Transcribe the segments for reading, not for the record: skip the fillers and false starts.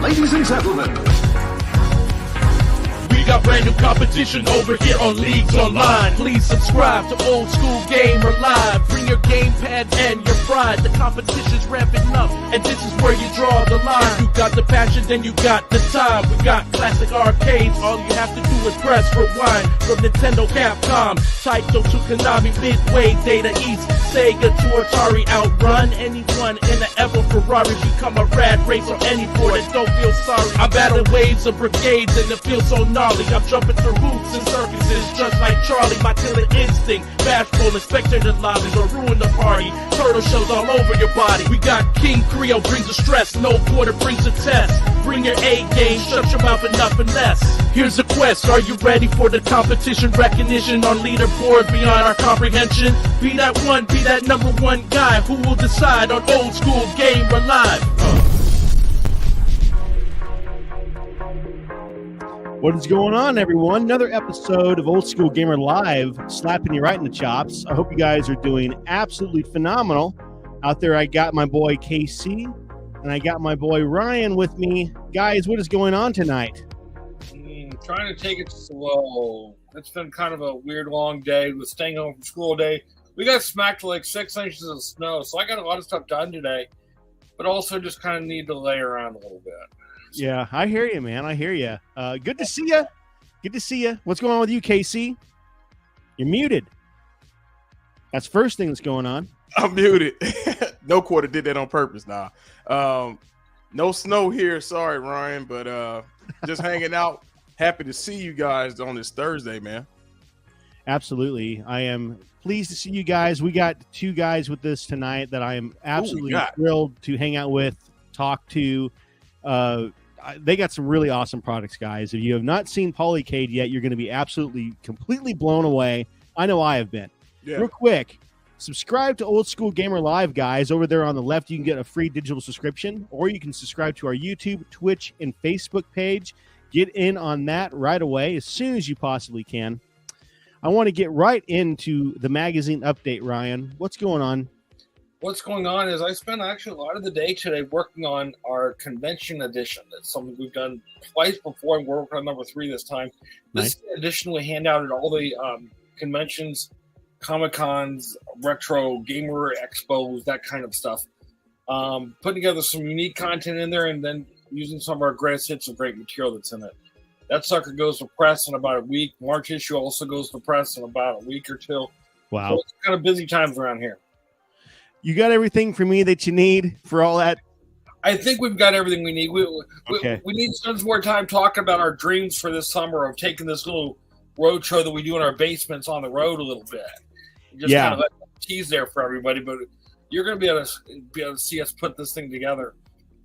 Ladies and gentlemen, we got brand new competition over here on Leagues Online. Please subscribe to Old School Gamer Live. Bring your gamepad and your pride. The competition's ramping up, and this is where you draw the line. If you got the passion, then you got the time. We got classic arcades. All you have to do is press rewind. From Nintendo, Capcom, Taito to Konami, Midway, Data East, Sega to Atari. Outrun anyone in the Evo Ferrari. Become a rad race on any board and don't feel sorry. I'm battling waves of brigades and it feels so gnarly. I'm jumping through hoops and circuses just like Charlie. My killer instinct, bashful and spectator lobbies will ruin the party. Turtle shells all over your body. We got King Creole brings the stress, no quarter brings a test. Bring your A game, shut your mouth and nothing less. Here's the quest, are you ready for the competition? Recognition on leaderboard beyond our comprehension. Be that one, be that number one guy who will decide on Old School Gamer Live. What is going on, everyone? Another episode of Old School Gamer Live, slapping you right in the chops. I hope you guys are doing absolutely phenomenal. Out there, I got my boy KC, and I got my boy Ryan with me. Guys, what is going on tonight? Trying to take it slow. It's been kind of a weird, long day with staying home from school day. We got smacked like 6 inches of snow, so I got a lot of stuff done today, but also just kind of need to lay around a little bit. Yeah, I hear you, man. I hear you. Good to see you. Good to see you. What's going on with you, KC? You're muted. That's the first thing that's going on. I'm muted. No quarter did that on purpose now. No snow here. Sorry, Ryan, but just hanging out. Happy to see you guys on this Thursday, man. Absolutely. I am pleased to see you guys. We got two guys with us tonight that I am absolutely thrilled to hang out with, talk to. They got some really awesome products, guys. If you have not seen POLYCADE yet, you're going to be absolutely, completely blown away. I know I have been. Yeah. Real quick, subscribe to Old School Gamer Live, guys. Over there on the left, you can get a free digital subscription, or you can subscribe to our YouTube, Twitch, and Facebook page. Get in on that right away as soon as you possibly can. I want to get right into the magazine update, Ryan. What's going on? What's going on is I spent actually a lot of the day today working on our convention edition. That's something we've done twice before, and we're working on number 3 this time. This edition we hand out at all the conventions, Comic-Cons, retro gamer expos, that kind of stuff. Putting together some unique content in there and then using some of our greatest hits of great material that's in it. That sucker goes to press in about a week. March issue also goes to press in about a week or two. Wow. So it's kind of busy times around here. You got everything for me that you need for all that? I think we've got everything we need. We need some more time talking about our dreams for this summer of taking this little road show that we do in our basements on the road a little bit. Just kind of a tease there for everybody, but you're going to be able to see us put this thing together.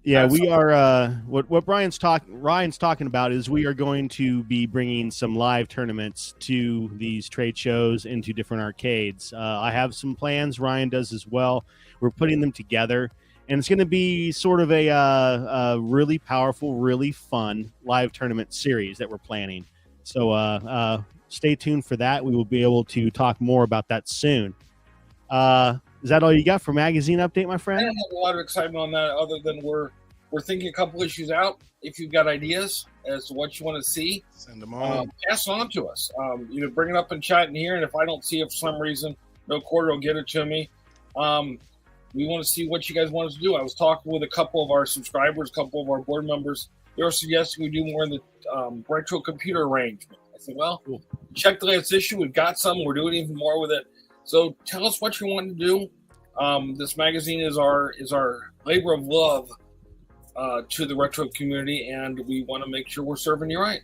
Yeah, we are. What Ryan's talking about is we are going to be bringing some live tournaments to these trade shows into different arcades. I have some plans. Ryan does as well. We're putting them together, and it's going to be sort of a really powerful, really fun live tournament series that we're planning. So stay tuned for that. We will be able to talk more about that soon. Is that all you got for magazine update, my friend? I don't have a lot of excitement on that other than we're thinking a couple issues out. If you've got ideas as to what you want to see, send them on. Pass on to us. Either bring it up in chat in here, and if I don't see it for some reason, no quarter will get it to me. We want to see what you guys want us to do. I was talking with a couple of our subscribers, a couple of our board members. They were suggesting we do more in the retro computer arrangement. I said, well, check the latest issue. We've got some. We're doing even more with it. So tell us what you want to do. This magazine is our labor of love to the retro community, and we want to make sure we're serving you right.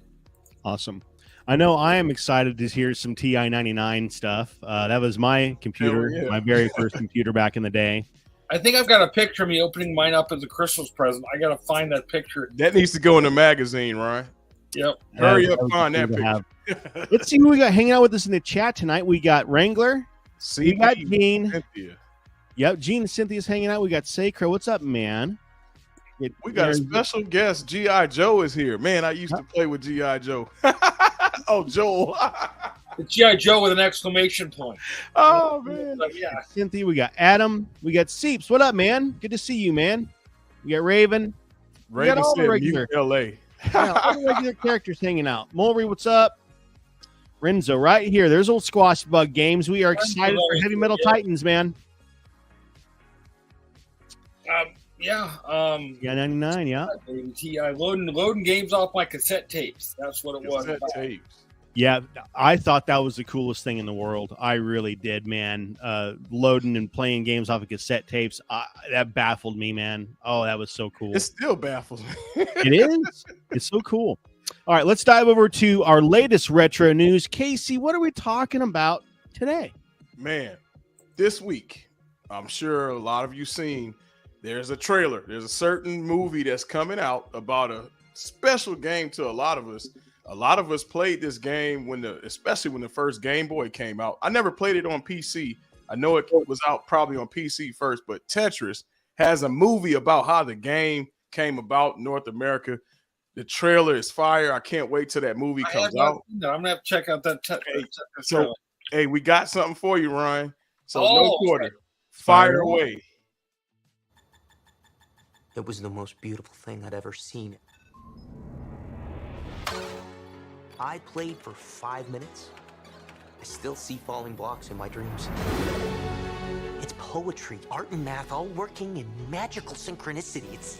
Awesome. I know I am excited to hear some TI-99 stuff. That was my computer, my very first computer back in the day. I think I've got a picture of me opening mine up as a Christmas present. I got to find that picture. That needs to go in the magazine, Ryan. Yep. Hurry up, find that picture. Let's see who we got hanging out with us in the chat tonight. We got Wrangler. We got Gene. Cynthia. Yep, Gene and Cynthia's hanging out. We got Sacro. What's up, man? We got a special guest. G.I. Joe is here. Man, I used to play with G.I. Joe. Oh, Joel. It's G.I. Joe with an exclamation point. Oh, man. Yeah. Cynthia, we got Adam. We got Seeps. What up, man? Good to see you, man. We got Raven. Raven all the said regular, mute LA. yeah, all the regular characters hanging out. Mulry, what's up? Renzo, right here. There's old Squash Bug Games. We are excited for Heavy Metal Titans, man. Yeah. Yeah, 99. Yeah. Loading games off my cassette tapes. That's what it was. Cassette tapes. Yeah, I thought that was the coolest thing in the world. I really did, man. Loading and playing games off of cassette tapes, that baffled me, man. Oh, that was so cool. It still baffles me. It is. It's so cool. All right, let's dive over to our latest retro news. Casey, what are we talking about today? Man, this week, I'm sure a lot of you seen, there's a trailer. There's a certain movie that's coming out about a special game to a lot of us. A lot of us played this game especially when the first Game Boy came out. I never played it on PC. I know it was out probably on PC first, but Tetris has a movie about how the game came about in North America. The trailer is fire. I can't wait till that movie comes out. I'm gonna have to check out that. So, hey, we got something for you, Ryan. So, no quarter. Fire away. It was the most beautiful thing I'd ever seen. I played for 5 minutes. I still see falling blocks in my dreams. It's poetry, art, and math all working in magical synchronicity. It's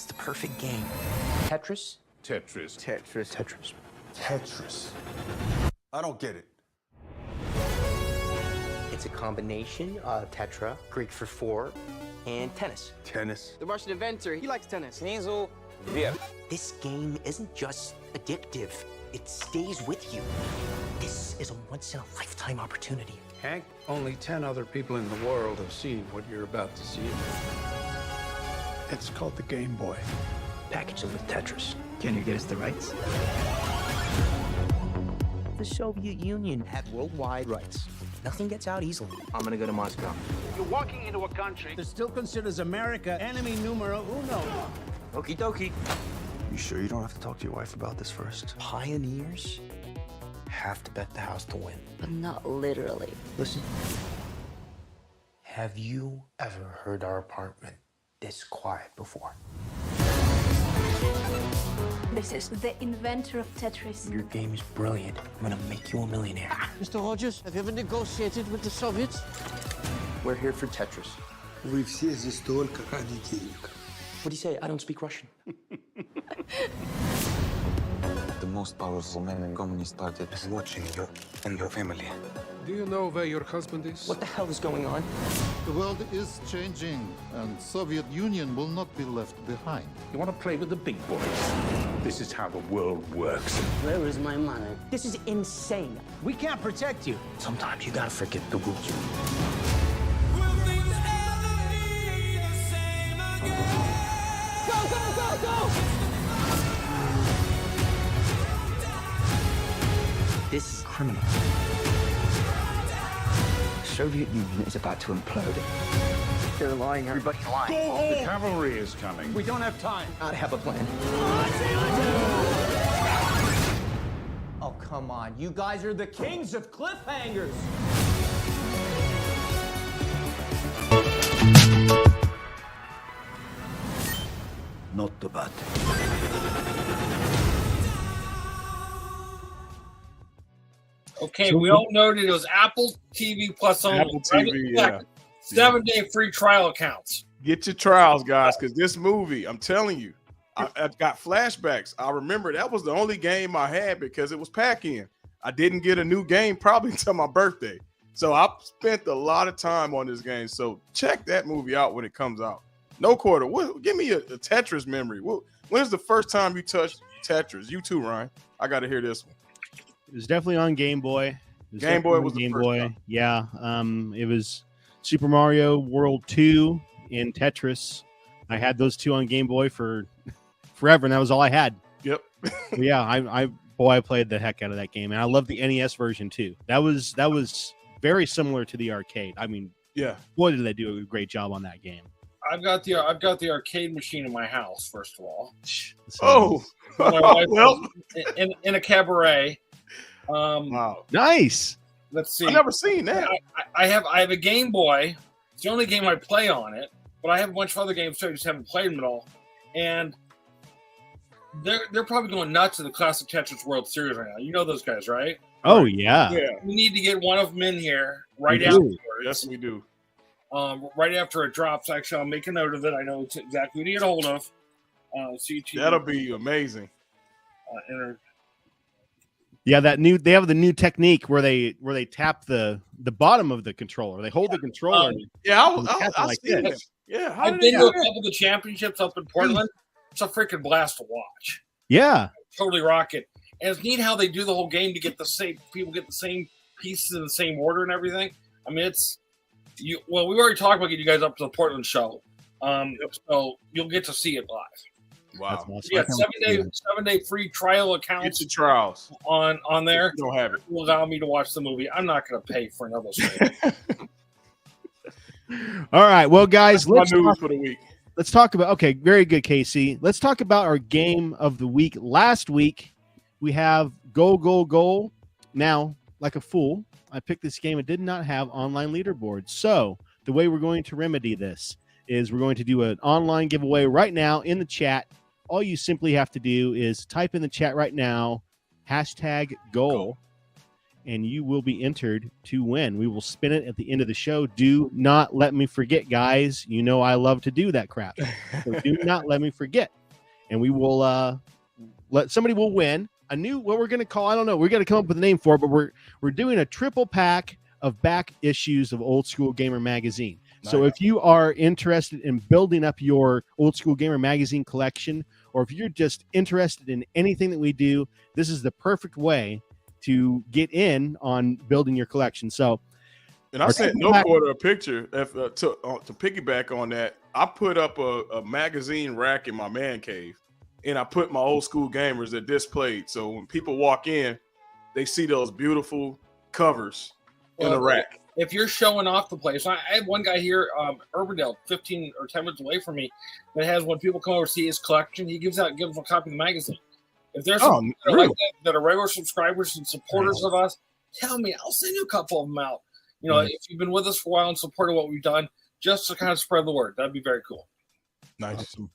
the perfect game. Tetris? Tetris. Tetris. Tetris. Tetris. I don't get it. It's a combination of tetra, Greek for four, and tennis. Tennis. The Russian inventor, he likes tennis. This game isn't just addictive, it stays with you. This is a once-in-a-lifetime opportunity. Hank, only 10 other people in the world have seen what you're about to see. It's called the Game Boy. Package it with Tetris. Can you get us the rights? The Soviet Union had worldwide rights. Nothing gets out easily. I'm gonna go to Moscow. You're walking into a country that still considers America enemy numero uno. Okie dokie. You sure you don't have to talk to your wife about this first? Pioneers have to bet the house to win. But not literally. Listen. Have you ever heard our apartment this quiet before? This is the inventor of Tetris. Your game is brilliant. I'm gonna make you a millionaire. Mr. Rogers, have you ever negotiated with the Soviets? We're here for Tetris. Вы все здесь только ради денег. What do you say? I don't speak Russian. The most powerful man in Communist Party is watching you and your family. Do you know where your husband is? What the hell is going on? The world is changing, and Soviet Union will not be left behind. You want to play with the big boys? This is how the world works. Where is my money? This is insane. We can't protect you. Sometimes you gotta forget the rules. Go! This is criminal. The Soviet Union is about to implode. They're lying. Everybody's lying. Go home! The cavalry is coming. We don't have time. I have a plan. Oh, come on. You guys are the kings of cliffhangers. Not too bad. Okay, we all noted it was Apple TV Plus only. Apple TV, yeah. 7-day free trial accounts. Get your trials, guys, because this movie, I'm telling you, I've got flashbacks. I remember that was the only game I had because it was pack-in. I didn't get a new game probably until my birthday. So I spent a lot of time on this game. So check that movie out when it comes out. No quarter. Give me a Tetris memory. When's the first time you touched Tetris? You too, Ryan. I got to hear this one. It was definitely on Game Boy. Game Boy was the first time. Yeah. It was Super Mario World 2 and Tetris. I had those two on Game Boy for forever, and that was all I had. Yep. Yeah, I played the heck out of that game, and I love the NES version too. That was very similar to the arcade. I mean, yeah, boy, did they do a great job on that game. I've got the arcade machine in my house. First of all, oh, my wife well, in a cabaret. Wow, nice. Let's see. I've never seen that. I have a Game Boy. It's the only game I play on it. but I have a bunch of other games too. I just haven't played them at all, and they're probably going nuts in the Classic Tetris World Series right now. You know those guys, right? Oh yeah. Yeah. We need to get one of them in here right afterwards. Yes, we do. Right after it drops. Actually, I'll make a note of it. I know exactly who to get a hold of. That'll be amazing. Yeah, they have the new technique where they tap the bottom of the controller. They hold the controller. I see it. Yeah, I've been to a couple of the championships up in Portland. It's a freaking blast to watch. Yeah, totally rocket. And it's neat how they do the whole game to get the same people get the same pieces in the same order and everything. I mean, we've already talked about getting you guys up to the Portland show, so you'll get to see it live. Wow. Awesome. Yeah, 7-day free trial accounts. Get your trials on there. You don't have it. Will allow me to watch the movie. I'm not going to pay for another show. All right, well, guys, let's talk for the week. Let's talk about. Okay, very good, Casey. Let's talk about our game of the week. Last week, we have Goal. Now, like a fool, I picked this game. It did not have online leaderboards. So the way we're going to remedy this is we're going to do an online giveaway right now in the chat. All you simply have to do is type in the chat right now, #goal, and you will be entered to win. We will spin it at the end of the show. Do not let me forget, guys. You know I love to do that crap. So do not let me forget. And we will somebody will win a new, what we're going to call, I don't know, we're going to come up with a name for it, but we're doing a triple pack of back issues of Old School Gamer magazine. Nice. So if you are interested in building up your Old School Gamer magazine collection, or if you're just interested in anything that we do, this is the perfect way to get in on building your collection. So, and I sent No Quarter a picture to piggyback on that. I put up a magazine rack in my man cave, and I put my Old School Gamers that displayed. So when people walk in, they see those beautiful covers in the rack. If you're showing off the place, I have one guy here, Urbandale, 15 or 10 minutes away from me, that has, when people come over to see his collection, he gives them a copy of the magazine. If there's some that are regular subscribers and supporters of us, tell me. I'll send you a couple of them out. You know, if you've been with us for a while and supported what we've done, just to kind of spread the word. That'd be very cool. Nice. Awesome.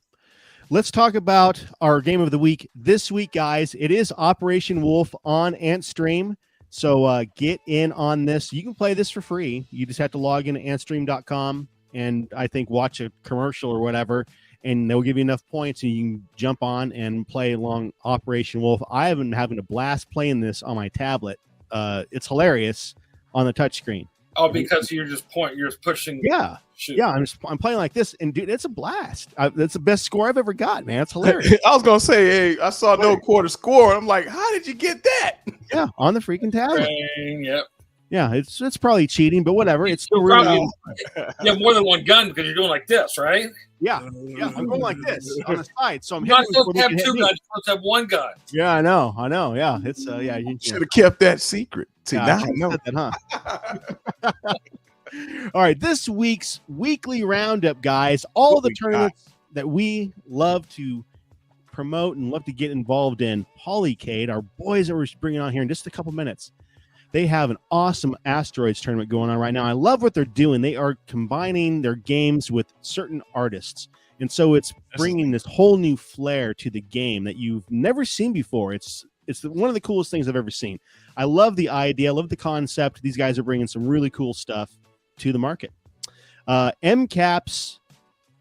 Let's talk about our game of the week this week, guys. It is Operation Wolf on Antstream. So get in on this. You can play this for free. You just have to log in to antstream.com and I think watch a commercial or whatever, and they'll give you enough points and you can jump on and play along Operation Wolf. I have been having a blast playing this on my tablet. It's hilarious on the touchscreen. Oh, because you're just pushing. Yeah. Yeah, I'm playing like this, and dude, it's a blast. That's the best score I've ever got, man. It's hilarious. I was gonna say, hey, I saw No Quarter score. I'm like, how did you get that? Yeah, on the freaking tablet. Yep. Yeah, it's probably cheating, but whatever. It's still really. You have more than one gun because you're doing like this, right? Yeah, I'm going like this on the side, so I'm not supposed to have two guns. You're supposed to have one gun. Yeah, I know. Yeah, it's yeah. You should have kept that secret. See, now I know that, huh? All right, this week's weekly roundup, guys. All the tournaments that we love to promote and love to get involved in. POLYCADE, our boys that we're bringing on here in just a couple minutes, they have an awesome Asteroids tournament going on right now. I love what they're doing. They are combining their games with certain artists, and so it's bringing this whole new flair to the game that you've never seen before. It's one of the coolest things I've ever seen. I love the idea. I love the concept. These guys are bringing some really cool stuff to the market. MCAP's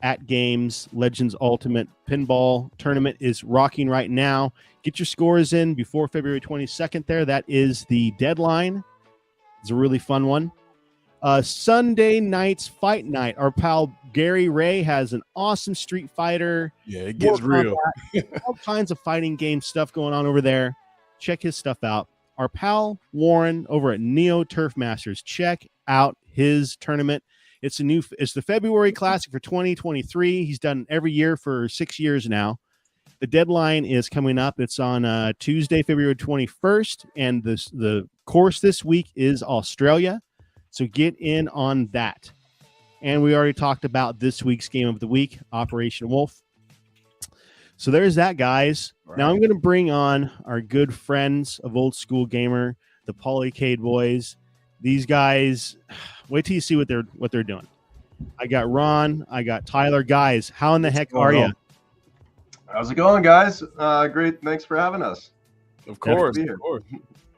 at Games Legends Ultimate Pinball Tournament is rocking right now. Get your scores in before February 22nd there. That is the deadline. It's a really fun one. Sunday night's Fight Night. Our pal Gary Ray has an awesome Street Fighter. Yeah, it gets real. All kinds of fighting game stuff going on over there. Check his stuff out. Our pal Warren over at Neo Turf Masters. Check out his tournament. It's the February Classic for 2023. He's done every year for 6 years now. The deadline is coming up. It's on Tuesday, February 21st, and the course this week is Australia. So get in on that. And we already talked about this week's game of the week, Operation Wolf. So there's that, guys. Right. Now I'm going to bring on our good friends of Old School Gamer, the POLYCADE boys. These guys, wait till you see what they're doing. I got Ron. I got Tyler. Guys, how in the heck are you? How's it going, guys? Great. Thanks for having us. Of course.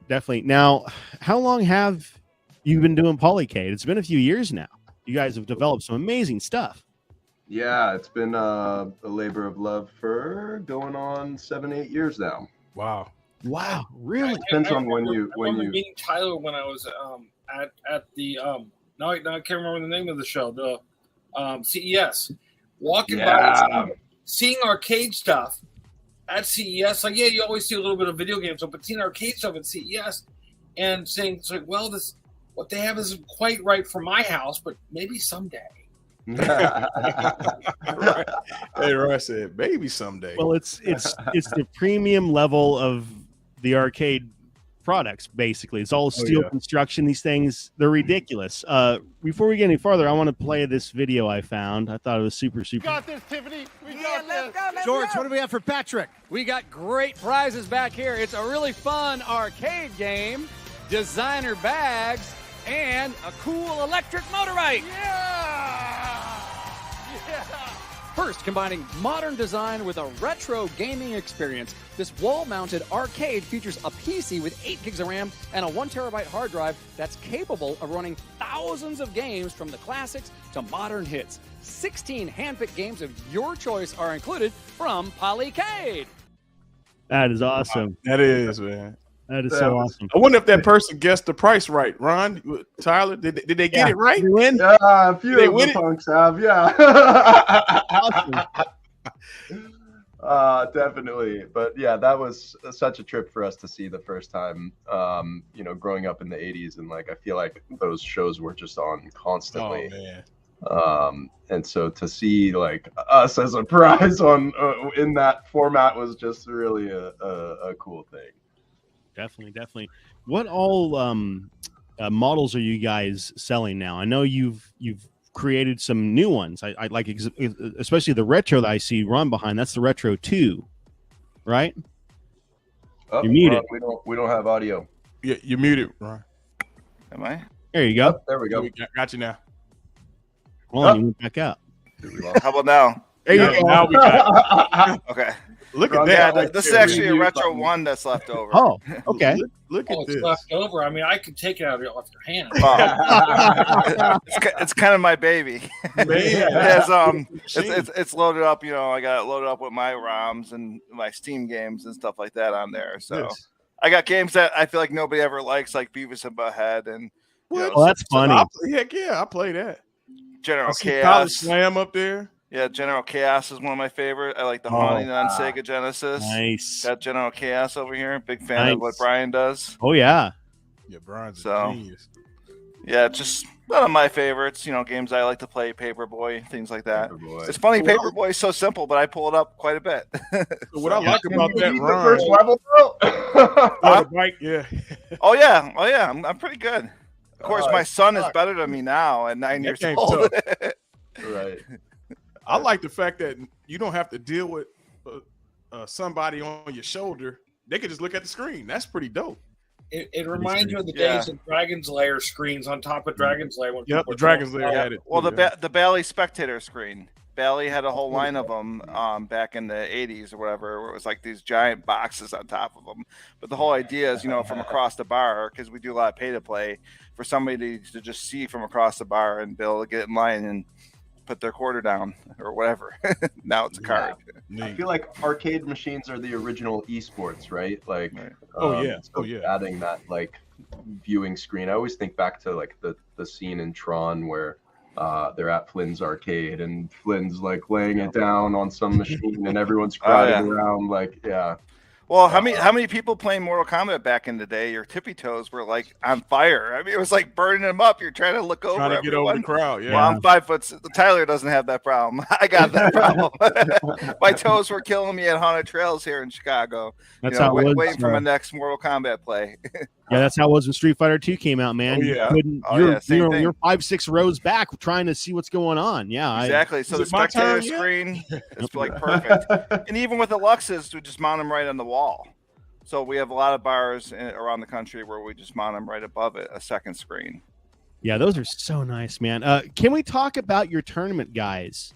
Definitely. Now, how long have you been doing POLYCADE? It's been a few years now. You guys have developed some amazing stuff. Yeah, it's been a labor of love for going on 7-8 years now. Wow. Wow. Really? Depends on when you meeting Tyler when I was at the now I can't remember the name of the show, the CES. Walking by, seeing arcade stuff at CES, like you always see a little bit of video games, but seeing arcade stuff at CES and saying it's like, well, this what they have isn't quite right for my house, but maybe someday. Right. Hey, Roy said, maybe someday. Well, it's the premium level of the arcade products. Basically, it's all steel construction. These things, they're ridiculous. Before we get any farther, I want to play this video I found. I thought it was super. Got this, Tiffany. We got this. Let's George, what do we have for Patrick? We got great prizes back here. It's a really fun arcade game, designer bags, and a cool electric motorbike. First, combining modern design with a retro gaming experience, this wall-mounted arcade features a PC with 8 gigs of RAM and a 1 terabyte hard drive that's capable of running thousands of games from the classics to modern hits. 16 hand-picked games of your choice are included from POLYCADE. That is awesome. That is, man. That is so awesome. I wonder if that person guessed the price right. Ron, Tyler, did they get it right? You win? Yeah, a few of the punks have, definitely. But yeah, that was such a trip for us to see the first time. Growing up in the 80s, and like I feel like those shows were just on constantly. Oh man. And so to see like us as a prize on in that format was just really a cool thing. Definitely. What all models are you guys selling now? I know you've created some new ones. I like especially the retro that I see Ron behind. That's the Retro 2, right? Oh, you're muted. We don't have audio. Yeah, you're muted, Ron. Am I? There you go. Oh, there we go. We got you now. Hold on, you went back out. How about now? There you go. Now we got it. Okay. Look at that. Yeah, this is actually a Retro 1 that's left over. Oh, okay. Look at this. It's left over. I mean, I could take it out off your hand. It's kind of my baby. It's loaded up. I got it loaded up with my ROMs and my Steam games and stuff like that on there. So I got games that I feel like nobody ever likes, like Beavis and Butthead, and well, that's funny. Heck yeah, I play that. General Chaos. College Slam up there. Yeah, General Chaos is one of my favorite. I like the Haunting on Sega Genesis. Nice. Got General Chaos over here. Big fan of what Brian does. Oh yeah. Yeah, Brian's a genius. Yeah, just one of my favorites. Games I like to play, Paperboy, things like that. It's funny, Paperboy is so simple, but I pull it up quite a bit. So what I like about that, Ron, the first level, bro. Bike, yeah. Oh yeah. I'm pretty good. Of course, my son is better than me now at 9 years old. Right. I like the fact that you don't have to deal with somebody on your shoulder. They can just look at the screen. That's pretty dope. It reminds you of the days of Dragon's Lair screens on top of Dragon's Lair. When the Dragon's Lair had it. Well, the Bally Spectator screen. Bally had a whole line of them back in the 80s or whatever, where it was like these giant boxes on top of them. But the whole idea is, from across the bar, because we do a lot of pay to play, for somebody to just see from across the bar and be able to get in line and put their quarter down or whatever. Now it's a card. I feel like arcade machines are the original esports, right? Like, adding that like viewing screen. I always think back to like the scene in Tron where they're at Flynn's arcade and Flynn's like laying it down on some machine and everyone's crowding around. Like, Well, how many people playing Mortal Kombat back in the day? Your tippy toes were like on fire. I mean, it was like burning them up. You're trying to look over. Trying to get over the crowd. Yeah. Well, I'm 5 foot. Tyler doesn't have that problem. I got that problem. My toes were killing me at Haunted Trails here in Chicago. That's how it was. Waiting for my next Mortal Kombat play. Yeah, that's how it was when Street Fighter 2 came out, man. Oh, yeah. You're 5-6 rows back trying to see what's going on. Yeah, exactly. So the spectator screen is like perfect. And even with the Luxes, we just mount them right on the wall. So we have a lot of bars around the country where we just mount them right above it, a second screen. Yeah, those are so nice, man. Can we talk about your tournament, guys?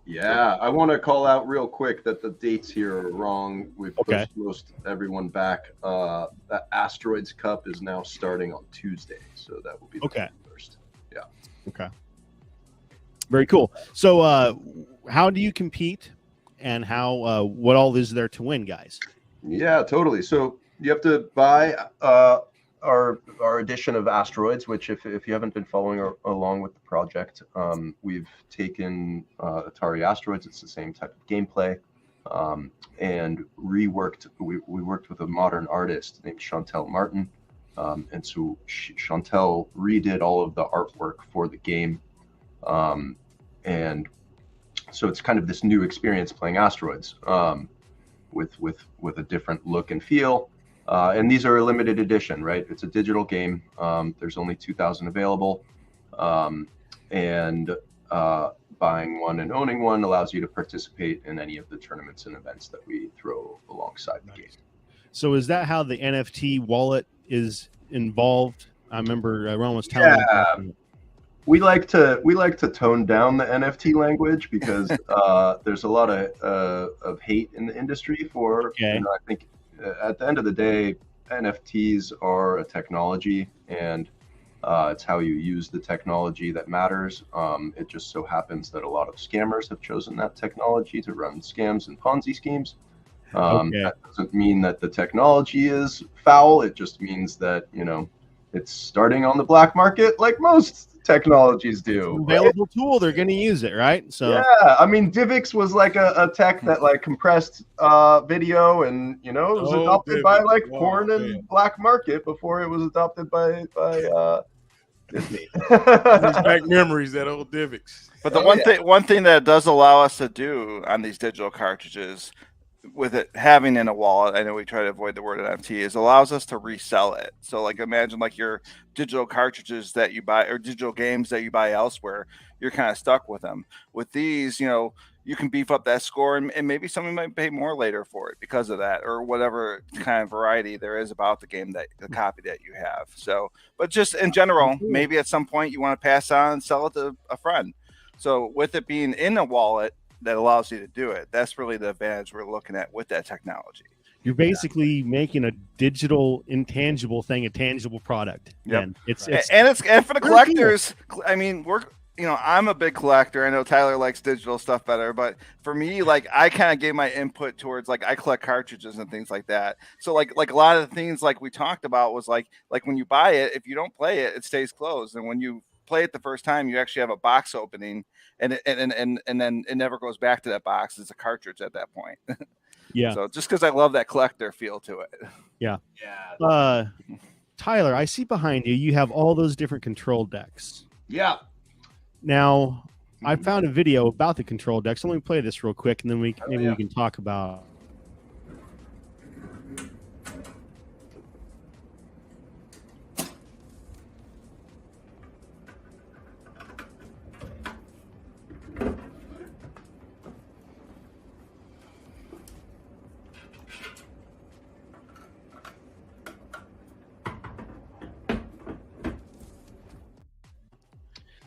Yeah, I want to call out real quick that the dates here are wrong. We've Okay. pushed most everyone back. That Asteroids Cup is now starting on Tuesday, so that will be the Okay. first. Yeah. Okay. Very cool. So, how do you compete, and how what all is there to win, guys? Yeah, totally. So you have to buy our edition of Asteroids, which if you haven't been following along with the project, we've taken Atari Asteroids. It's the same type of gameplay, and reworked. We worked with a modern artist named Chantel Martin, and so Chantel redid all of the artwork for the game, and so it's kind of this new experience playing Asteroids, with a different look and feel. And these are a limited edition, right? It's a digital game. There's only 2,000 available. And buying one and owning one allows you to participate in any of the tournaments and events that we throw alongside the game. So is that how the NFT wallet is involved? I remember Ron was telling me. We like to tone down the NFT language because there's a lot of hate in the industry for. Okay. I think at the end of the day, NFTs are a technology, and it's how you use the technology that matters. It just so happens that a lot of scammers have chosen that technology to run scams and Ponzi schemes. That doesn't mean that the technology is foul. It just means that it's starting on the black market like most technologies do. Available tool, they're going to use it, right? So yeah, I mean, DivX was like a tech that like compressed video, and it was adopted by like porn and black market before it was adopted by Disney. Brings back memories, that old DivX. But the one thing that it does allow us to do on these digital cartridges, with it having in a wallet, I know we try to avoid the word NFT, is allows us to resell it. So like imagine like your digital cartridges that you buy or digital games that you buy elsewhere, you're kind of stuck with them. With these, you can beef up that score, and maybe someone might pay more later for it because of that, or whatever kind of variety there is about the game, that the copy that you have. So, but just in general, maybe at some point you want to pass on and sell it to a friend. So with it being in a wallet that allows you to do it, that's really the advantage we're looking at with that technology. You're basically making a digital intangible thing a tangible product. Yep. And it's for the collectors. I mean, I'm a big collector. I know Tyler likes digital stuff better, but for me, like I kind of gave my input towards like I collect cartridges and things like that. So like a lot of the things like we talked about was like when you buy it, if you don't play it, it stays closed, and when you play it the first time, you actually have a box opening, and then it never goes back to that box. It's a cartridge at that point. Yeah. So just because I love that collector feel to it. Yeah. Tyler, I see behind you, you have all those different control decks. Yeah. Now, I found a video about the control decks. So let me play this real quick, and then we can talk about.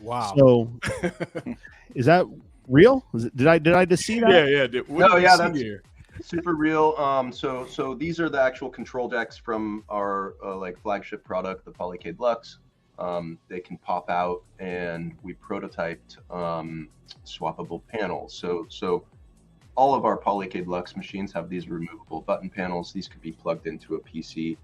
Wow. So, is that real? Did I just see that? Yeah. That's super real. So these are the actual control decks from our flagship product, the POLYCADE Lux. They can pop out, and we prototyped swappable panels. So all of our POLYCADE Lux machines have these removable button panels. These could be plugged into a PC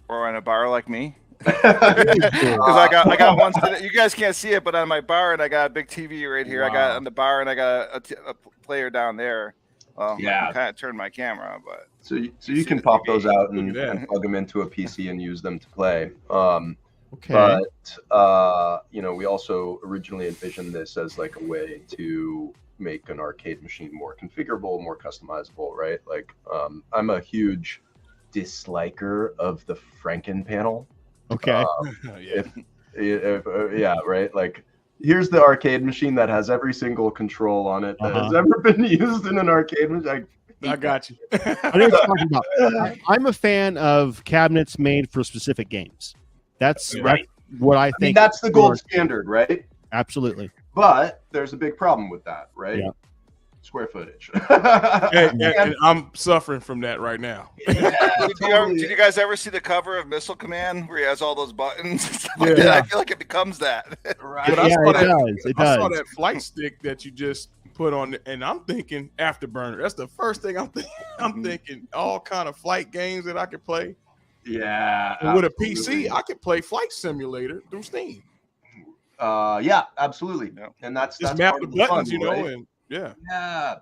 or on a bar like me. Because I got one. You guys can't see it, but on my bar, and I got a big TV right here. Wow. I got on the bar, and I got a player down there. Well, I kind of turned my camera, but so you can pop those out and plug them into a PC and use them to play. Okay. But we also originally envisioned this as like a way to make an arcade machine more configurable, more customizable, right? Like I'm a huge disliker of the Franken panel. Okay. Right. Like, here's the arcade machine that has every single control on it that has ever been used in an arcade machine. I got you. I know what you're talking about. I'm a fan of cabinets made for specific games. That's what I I mean, think that's the gold standard, right? Absolutely. But there's a big problem with that, right? Yeah. Square footage. and I'm suffering from that right now. Did you guys ever see the cover of Missile Command where he has all those buttons? And stuff like Yeah. that? I feel like it becomes that. Right. But I saw It saw does. that flight stick that you just put on, and I'm thinking Afterburner. That's the first thing I'm thinking. I'm thinking all kind of flight games that I could play. Yeah. And with a absolutely. PC, I could play Flight Simulator through Steam. Yeah, absolutely. And that's Just that's map part the of the buttons, fun, you know, right? and yeah. Yeah.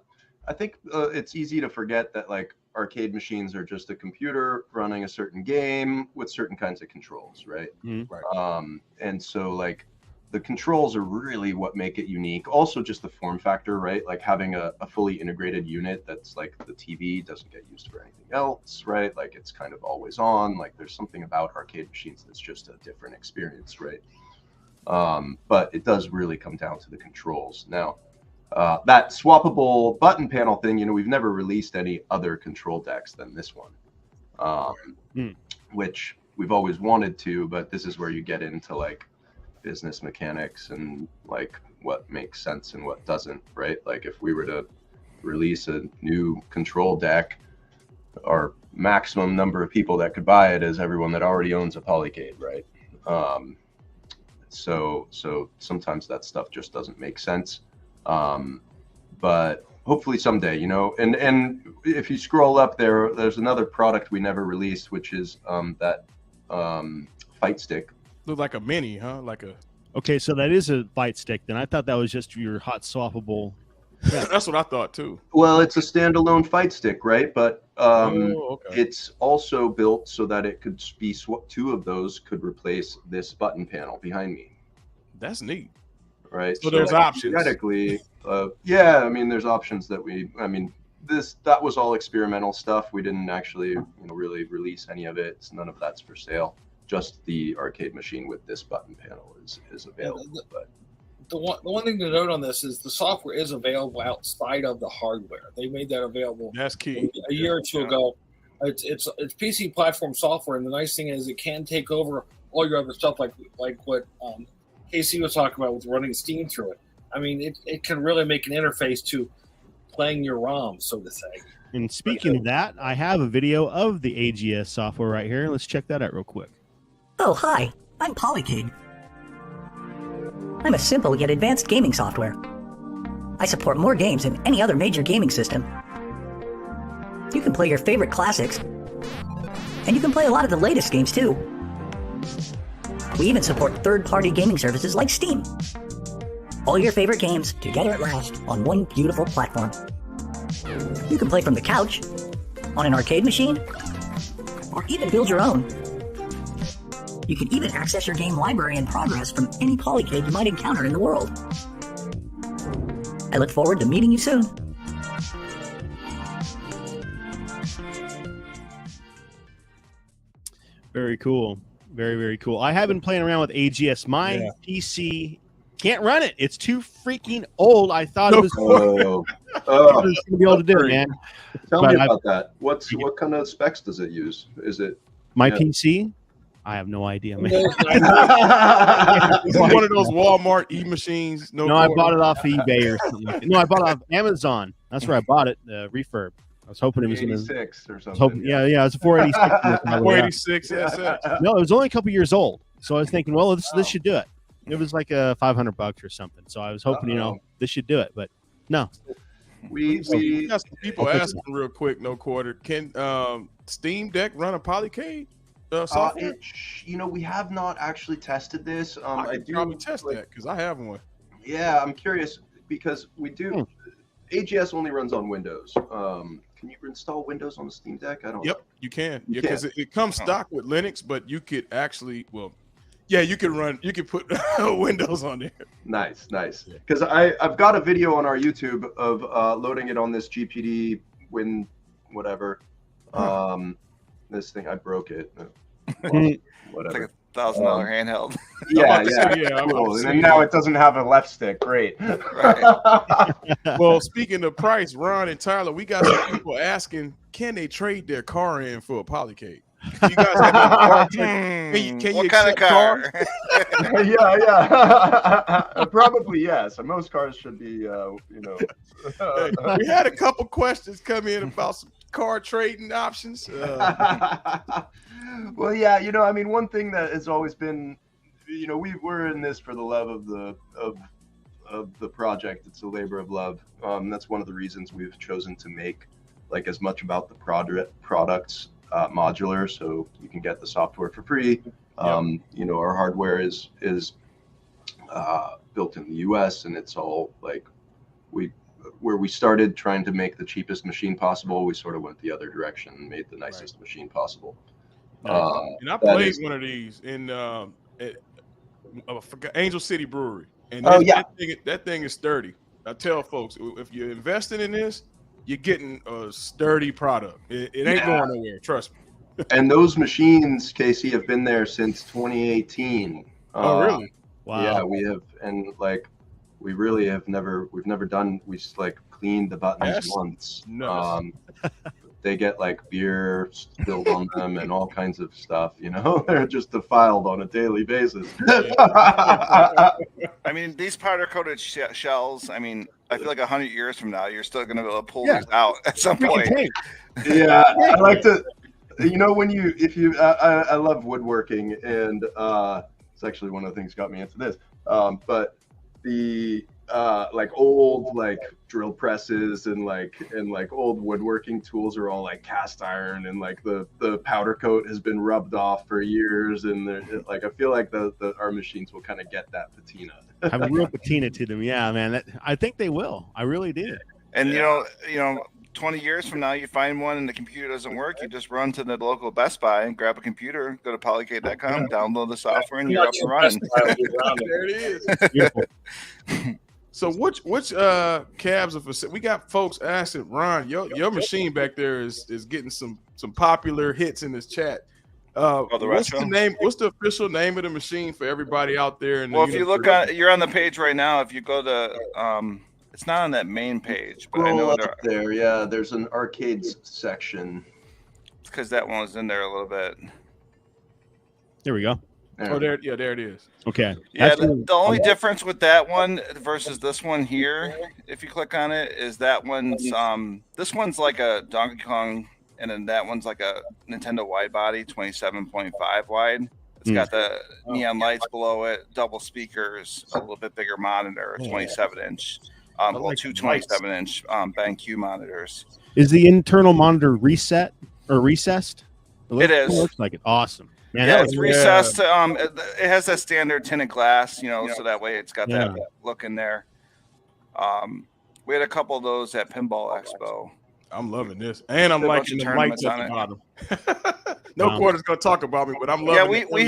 I think it's easy to forget that like arcade machines are just a computer running a certain game with certain kinds of controls, right? Right. And so like the controls are really what make it unique. Also just the form factor, right? Like having a fully integrated unit that's like the TV doesn't get used for anything else, right? Like it's kind of always on. Like there's something about arcade machines that's just a different experience, right? But it does really come down to the controls. Now, that swappable button panel thing, you know, we've never released any other control decks than this one, which we've always wanted to, but this is where you get into like business mechanics and like what makes sense and what doesn't, right? Like if we were to release a new control deck, our maximum number of people that could buy it is everyone that already owns a POLYCADE, right? So sometimes that stuff just doesn't make sense. But hopefully someday, you know, and if you scroll up there, there's another product we never released, which is that fight stick. Look like a mini, huh? Like a. Okay, so that is a fight stick. Then I thought that was just your hot swappable. Yeah, that's what I thought too. Well, it's a standalone fight stick, right? But okay. it's also built so that it could be two of those could replace this button panel behind me. That's neat. Right. So there's options. Theoretically, yeah. I mean, there's options that that was all experimental stuff. We didn't actually, really release any of it. So none of that's for sale. Just the arcade machine with this button panel is available. But the one thing to note on this is the software is available outside of the hardware. They made that available. That's key. A year or two ago. It's PC platform software, and the nice thing is it can take over all your other stuff, like what Casey was talking about with running Steam through it. I mean, it can really make an interface to playing your ROM, so to say. And speaking of that, I have a video of the AGS software right here. Let's check that out real quick. Oh, hi. I'm POLYCADE. I'm a simple yet advanced gaming software. I support more games than any other major gaming system. You can play your favorite classics, and you can play a lot of the latest games too. We even support third-party gaming services like Steam. All your favorite games together at last on one beautiful platform. You can play from the couch, on an arcade machine, or even build your own. You can even access your game library and progress from any POLYCADE you might encounter in the world. I look forward to meeting you soon. Very cool. Very, very cool. I have been playing around with AGS. My PC can't run it. It's too freaking old. I thought it was going to be able to do it, man. Tell me about that. What kind of specs does it use? Is it my PC? I have no idea, man. Is it one of those Walmart e-machines? No, I bought it off eBay or something. No, I bought it off Amazon. That's where I bought it, refurb. I was hoping it was going to 86 or something. Yeah, it's a 486. 486, yes. No, it was only a couple years old. So I was thinking, well, this should do it. It was like $500 or something. So I was hoping, this should do it, but no. We got some people asking real quick, no quarter. Can Steam Deck run a POLYCADE software? We have not actually tested this. I could probably test that because I have one. Yeah, I'm curious because we do. AGS only runs on Windows. Can you install Windows on the Steam Deck? I don't know. Yep, you can. Yeah, because it comes stock with Linux, but you could actually, you could put Windows on there. Nice. Because I've got a video on our YouTube of loading it on this GPD whatever. This thing, I broke it. Whatever. It's like $1,000 handheld. Yeah. Cool. And then now it doesn't have a left stick. Great. Right. Well, speaking of price, Ron and Tyler, we got some people asking, can they trade their car in for a POLYCADE? You guys have any car can you What kind of accept car? cars? Yeah. Probably yes. Most cars should be, Hey, we had a couple questions come in about some car trading options. Well, yeah, I mean, one thing that has always been, we're in this for the love of the project. It's a labor of love. That's one of the reasons we've chosen to make like as much about the products modular, so you can get the software for free. Our hardware is built in the U.S. and it's all like where we started trying to make the cheapest machine possible, we sort of went the other direction and made the nicest machine possible. And I played one of these in I forgot, Angel City Brewery, and that thing is sturdy. I tell folks, if you're investing in this, you're getting a sturdy product. It ain't going nowhere. Trust me. And those machines, Casey, have been there since 2018. Oh, really? Wow. Yeah, we have, and like we really have we've never done. We just like cleaned the buttons once. Nice. They get like beer spilled on them and all kinds of stuff. They're just defiled on a daily basis. I mean, these powder coated shells. I mean, I feel like 100 years from now, you're still going to be able to pull these out at some point. Yeah, I like to. I love woodworking, and it's actually one of the things that got me into this. But the like old like drill presses and old woodworking tools are all like cast iron, and like the powder coat has been rubbed off for years, and like I feel like our machines will kind of get that patina. Have a real patina to them. Yeah, man. I think they will. I really do. And 20 years from now, you find one and the computer doesn't work, you just run to the local Best Buy and grab a computer, go to polycade.com, download the software, and you're up and running. There it is. So which cabs are we got folks asking, Ron, your machine back there is getting some popular hits in this chat. What's the official name of the machine for everybody out there? If you look you're on the page right now. If you go to it's not on that main page, but I know there. Yeah, there's an arcades section. It's because that one was in there a little bit. There we go. There it is. Okay. Yeah, the only difference with that one versus this one here, if you click on it, is that one's this one's like a Donkey Kong, and then that one's like a Nintendo wide body, 27.5 wide. It's got the neon lights below it, double speakers, a little bit bigger monitor, 27-inch. Two 27-inch BenQ monitors. Is the internal monitor reset or recessed? It is. Looks like it. Awesome. Man, yeah, it's recessed. It has that standard tinted glass, so that way it's got that look in there. We had a couple of those at Pinball Expo. I'm loving this, and I'm liking the lights at the bottom. No quarter's gonna talk about me, but I'm loving it. Yeah, we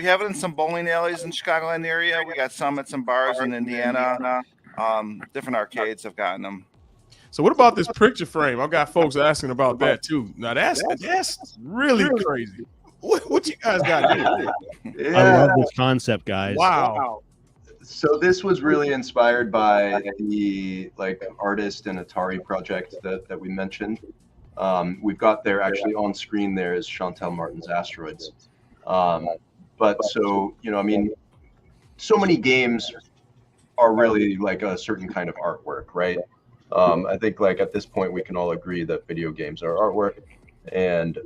have it in some bowling alleys in Chicagoland area. We got some at some bars in Indiana. Different arcades have gotten them. So what about this picture frame? I've got folks asking about that too. Now that's really crazy. What you guys got here? Yeah. I love this concept, guys. Wow. So this was really inspired by the artist and Atari project that we mentioned. We've got there actually on screen there is Chantal Martin's Asteroids. But so, I mean, so many games are really like a certain kind of artwork, right? I think at this point we can all agree that video games are artwork, and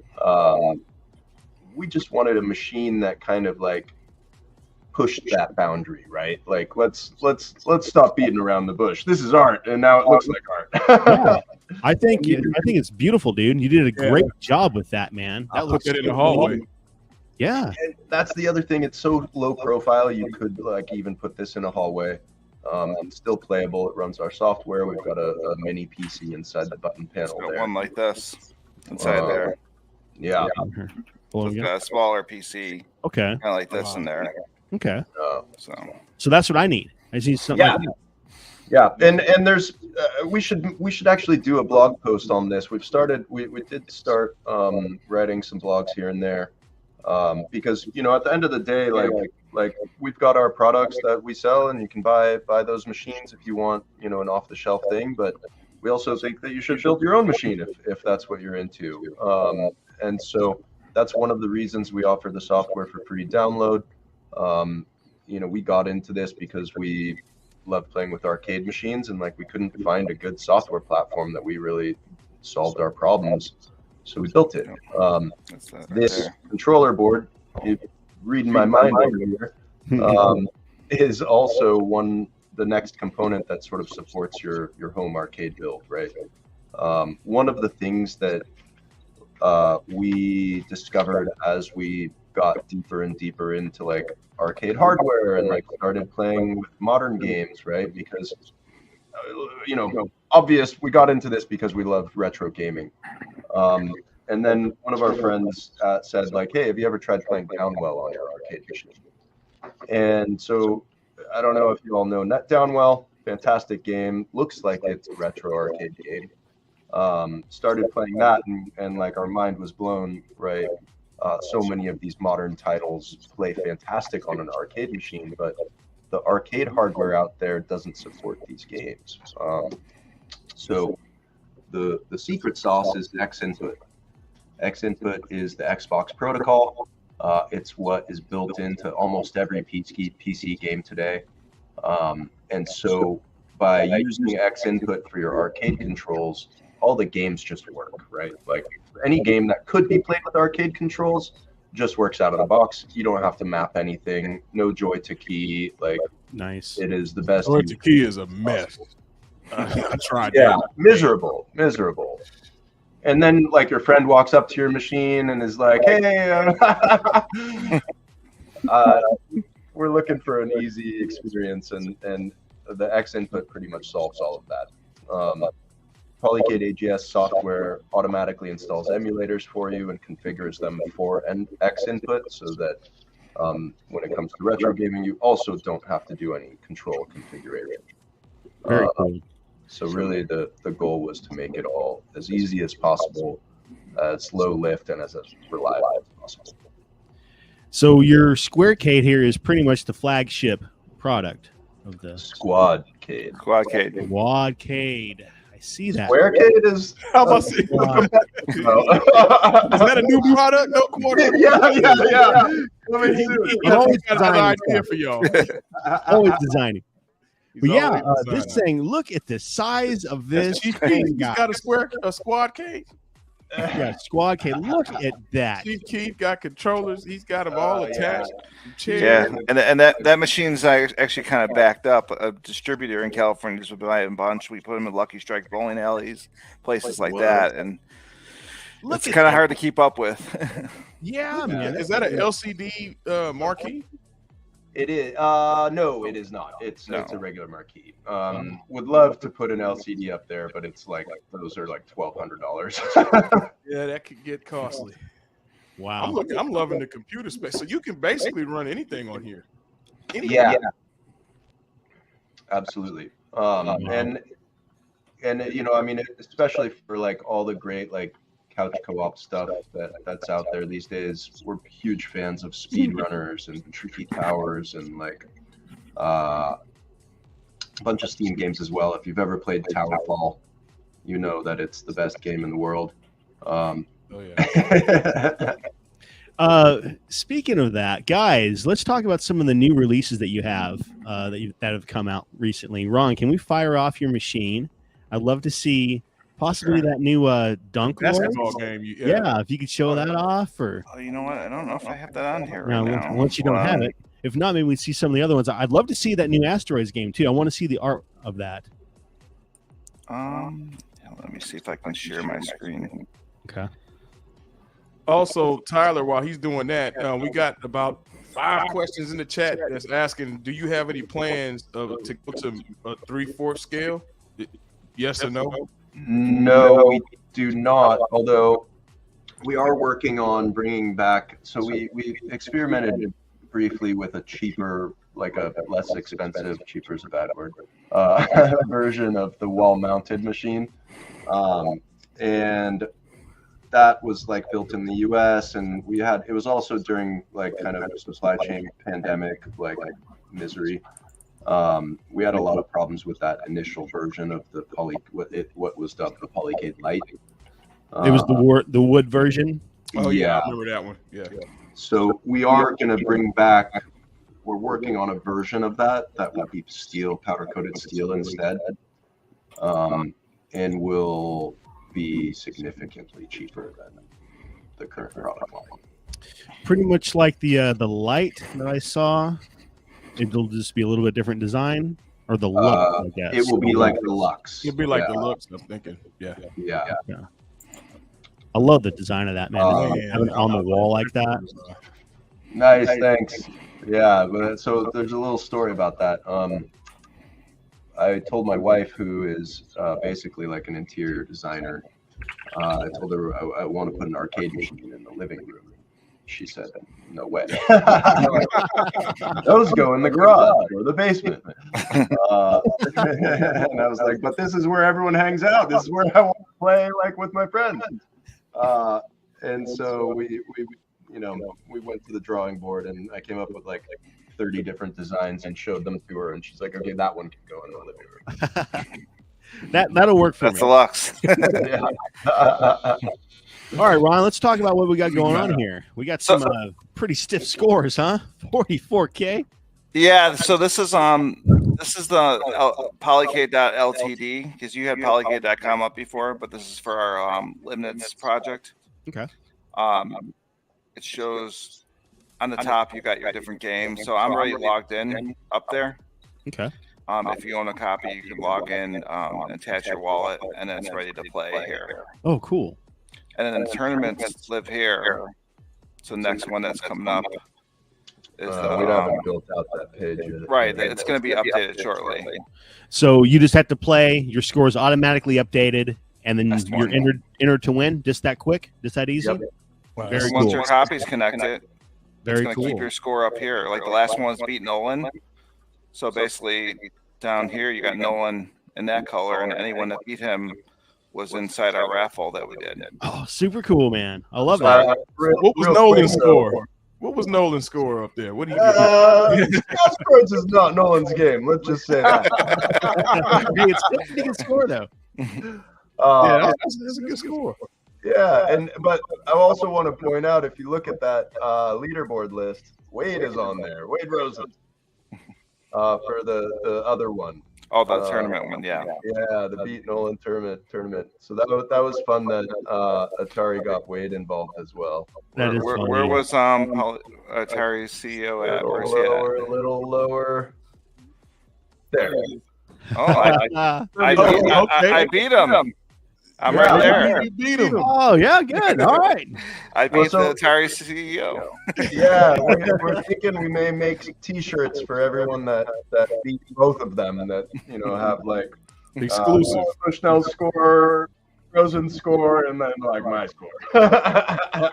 we just wanted a machine that kind of pushed that boundary, right? Let's stop beating around the bush. This is art, and now it looks like art. Yeah. I think it's beautiful, dude. You did a great job with that, man. That looks good in the hallway. Yeah, and that's the other thing. It's so low profile. You could even put this in a hallway. It's still playable. It runs our software. We've got a mini PC inside the button panel got there. One like this inside there. Yeah. It's got a smaller PC. Okay. Kind of like this in there. Okay. So that's what I need. I need something. Yeah. Like that. Yeah, and there's we should actually do a blog post on this. We did start writing some blogs here and there, because at the end of the day, like we've got our products that we sell, and you can buy those machines if you want, an off the shelf thing. But we also think that you should build your own machine if that's what you're into. And so that's one of the reasons we offer the software for free download. We got into this because we love playing with arcade machines, and like we couldn't find a good software platform that we really solved our problems. So we built it. This controller board, reading my mind over here, is also the next component that sort of supports your home arcade build, right? One of the things that we discovered as we got deeper and deeper into like arcade hardware and like started playing with modern games, right? Because obvious, we got into this because we loved retro gaming. And then one of our friends said like, hey, have you ever tried playing Downwell on your arcade machine? And so I don't know if you all know Downwell, fantastic game. Looks like it's a retro arcade game. Started playing that and like our mind was blown, right? So many of these modern titles play fantastic on an arcade machine, but the arcade hardware out there doesn't support these games. So the secret sauce is X Input. X Input is the Xbox protocol. It's what is built into almost every PC game today. And so by using X Input for your arcade controls, all the games just work, right? Like any game that could be played with arcade controls just works out of the box. You don't have to map anything. No joy to key. Like, nice. It is the best. Joy to key is a mess. I tried. Yeah, miserable. And then like your friend walks up to your machine and is like, "Hey, we're looking for an easy experience," and the X Input pretty much solves all of that. POLYCADE AGS software automatically installs emulators for you and configures them for an X Input, so that when it comes to retro gaming, you also don't have to do any control configuration. Very cool. So really the goal was to make it all as easy as possible, as low lift, and as reliable as possible. So your SquareCade here is pretty much the flagship product of the SquadCade. SquadCade. I see that. SquareCade is. How about is that a new product? No quarter. Yeah. He's always got another idea for y'all. Always designing. But yeah, this thing. Look at the size of this. He's got a SquadCade. Yeah, SquadCade. Look at that. Chief Keith got controllers. He's got them all attached. Yeah, and that machine's actually kind of backed up. A distributor in California just would buy a bunch. We put them in Lucky Strike bowling alleys, places like that, and it's kind of hard to keep up with. Yeah, man. Is that an LCD marquee? It is. No, it is not. It's a regular marquee. Would love to put an LCD up there, but it's like those are like $1,200. Yeah, that could get costly. Wow. I'm loving the computer space. So you can basically run anything on here. Yeah. Absolutely. And I mean, especially for like all the great like couch co-op stuff that's out there these days, we're huge fans of speedrunners and Tricky Towers and like a bunch of Steam games as well. If you've ever played Towerfall, you know that it's the best game in the world. Speaking of that, guys, let's talk about some of the new releases that you have that have come out recently. Ron, can we fire off your machine? I'd love to see possibly that new Dunk basketball Lords game. Yeah, if you could show that off, or you know what? I don't know if I have that on here right now. Once you don't have it, if not, maybe we see some of the other ones. I'd love to see that new Asteroids game too. I want to see the art of that. Let me see if I can share my screen. Okay. Also, Tyler, while he's doing that, we got about 5 questions in the chat that's asking, do you have any plans to go to a 3/4 scale? Yes or no? No, we do not. Although we are working on bringing back. So we experimented briefly with a cheaper, like a less expensive, cheaper is a bad word, version of the wall-mounted machine, and that was like built in the U.S. and it was also during like kind of supply chain pandemic like misery. We had a lot of problems with that initial version of the what was dubbed the POLYCADE Lite. It was the wood version. Oh yeah, I remember that one. Yeah. So we are going to bring back. We're working on a version of that will be steel, powder coated steel instead, and will be significantly cheaper than the current product line. Pretty much like the light that I saw. It'll just be a little bit different design, or the look. I guess it will be like the Lux. It'll be like the Lux. I'm thinking. Yeah. I love the design of that, man. Having it on the wall like that. Nice, thanks. Yeah, but so there's a little story about that. I told my wife, who is basically like an interior designer, I told her I want to put an arcade machine in the living room. She said, "No way." Those go in the garage or the basement. And I was like, "But this is where everyone hangs out. This is where I want to play, like with my friends." And so we went to the drawing board, and I came up with like 30 different designs and showed them to her, and she's like, "Okay, that one can go in the living room." That'll work for me. That's the Lux. All right, Ron, let's talk about what we got going on here. We got some pretty stiff scores, huh? 44K. Yeah, so this is the Polycade.ltd, because you had Polycade.com up before, but this is for our Limnitz project. Okay. It shows on the top you got your different games. So I'm already logged in up there. Okay. If you own a copy, you can log in, attach your wallet, and then it's ready to play here. Oh, cool. And then the tournaments live here. So the next one that's coming up is we haven't built out that page yet. Right. It's going to be updated shortly. So you just have to play. Your score is automatically updated, and then you're entered to win. Just that quick. Just that easy. Yep. Wow. Very Once cool. your copy's connected, Very it's going to cool. keep your score up here. Like the last one was beat Nolan. So basically, down here you got Nolan in that color, and anyone that beat him was inside our raffle that we did. Oh, super cool, man! I love that. What was Nolan's score? What was Nolan's score up there? What do you get? Crossroads is not Nolan's game. Let's just say that. It's a pretty good score, though. Yeah, that's a good score. Yeah, but I also want to point out, if you look at that leaderboard list, Wade is on there. Wade Rosen for the other one. Oh, the tournament one, yeah. Yeah, the Beat Nolan tournament. So that was fun that Atari got Wade involved as well. That is funny. Where was Atari's CEO at? Where's he at? A little lower. There. Oh, I beat him. I'm right there. You beat him. Oh, yeah, good. All right. I beat the Atari CEO. Yeah, we're thinking we may make T-shirts for everyone that beat both of them. That have like exclusive Bushnell score, Rosen score, and then like my score. I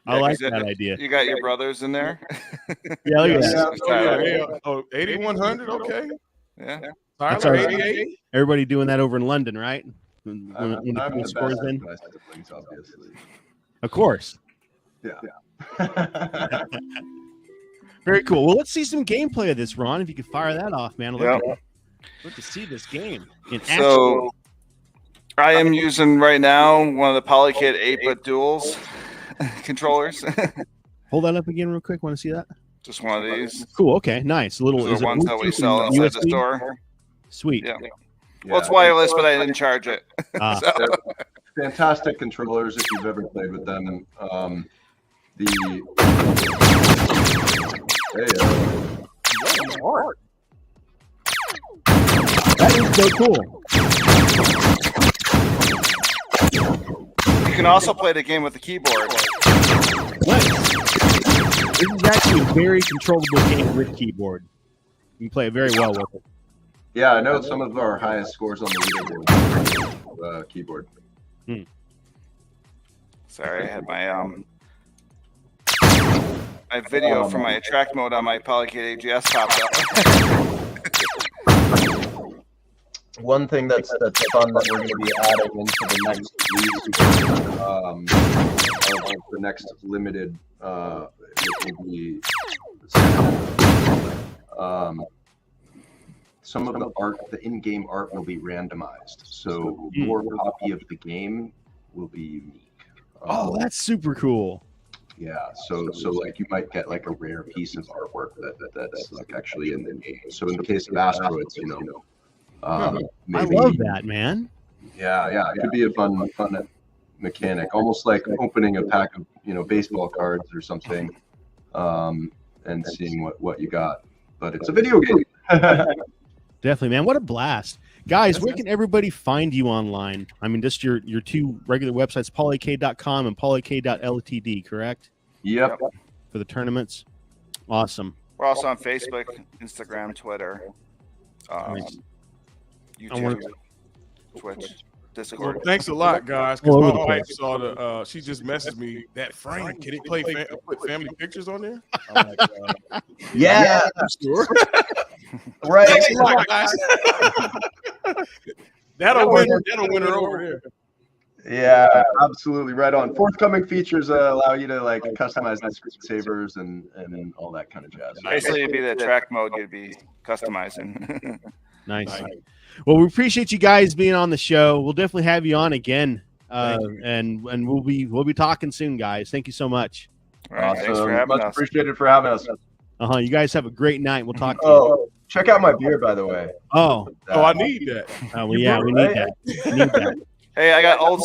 like that idea. You got your brothers in there. Yeah, Oh, 8100. Okay. Yeah. That's our 88. Everybody doing that over in London, right? When the scores in. Obviously. Of course. Yeah. Very cool. Well, let's see some gameplay of this, Ron. If you could fire that off, man. I'd love to see this game in action. So I am using right now one of the PolyCADE 8-bit duals controllers. Hold that up again real quick. Want to see that? Just one of these. Cool. Okay. Nice. Little. These are ones that we sell inside the store. Sweet. Yeah. Well, it's wireless, but I didn't charge it. They're fantastic controllers if you've ever played with them. That is so cool. You can also play the game with the keyboard. Nice. This is actually a very controllable game with keyboard. You can play it very well with it. Yeah, I know some of our highest scores on the leaderboard keyboard. Sorry, I had my video from my attract mode on my PolyCADE AGS popped up. One thing that's fun that we're going to be adding into the next release, the next limited, which will be some of the art, the in-game art, will be randomized. So your copy of the game will be unique. Oh, that's super cool. Yeah, so like you might get like a rare piece of artwork that's like actually in the game. So in the case of asteroids, you know, maybe, I love that, man. Yeah, it could be a fun mechanic, almost like opening a pack of baseball cards or something, and seeing what you got. But it's a video game. Definitely, man. What a blast. Guys, where can everybody find you online? I mean, just your two regular websites, polycade.com and polycade.ltd, correct? Yep. For the tournaments? Awesome. We're also on Facebook, Instagram, Twitter, YouTube, Twitch, Discord. Well, thanks a lot, guys. Because my wife saw the, she just messaged me, that frame, can it put family pictures on there? I'm like, yeah. Sure. Right. Thanks a lot, guys. That'll win her over there. Yeah, absolutely, right on. Forthcoming features allow you to like customize the screensavers and all that kind of jazz. Basically, it'd be the track mode you'd be customizing. Nice. Well, we appreciate you guys being on the show. We'll definitely have you on again, and we'll be talking soon, guys. Thank you so much. All right, thanks for having us. Much appreciated for having us. You guys have a great night. We'll talk to you. Check out my beer, by the way. I need that. We need that. We need that. Hey, I got old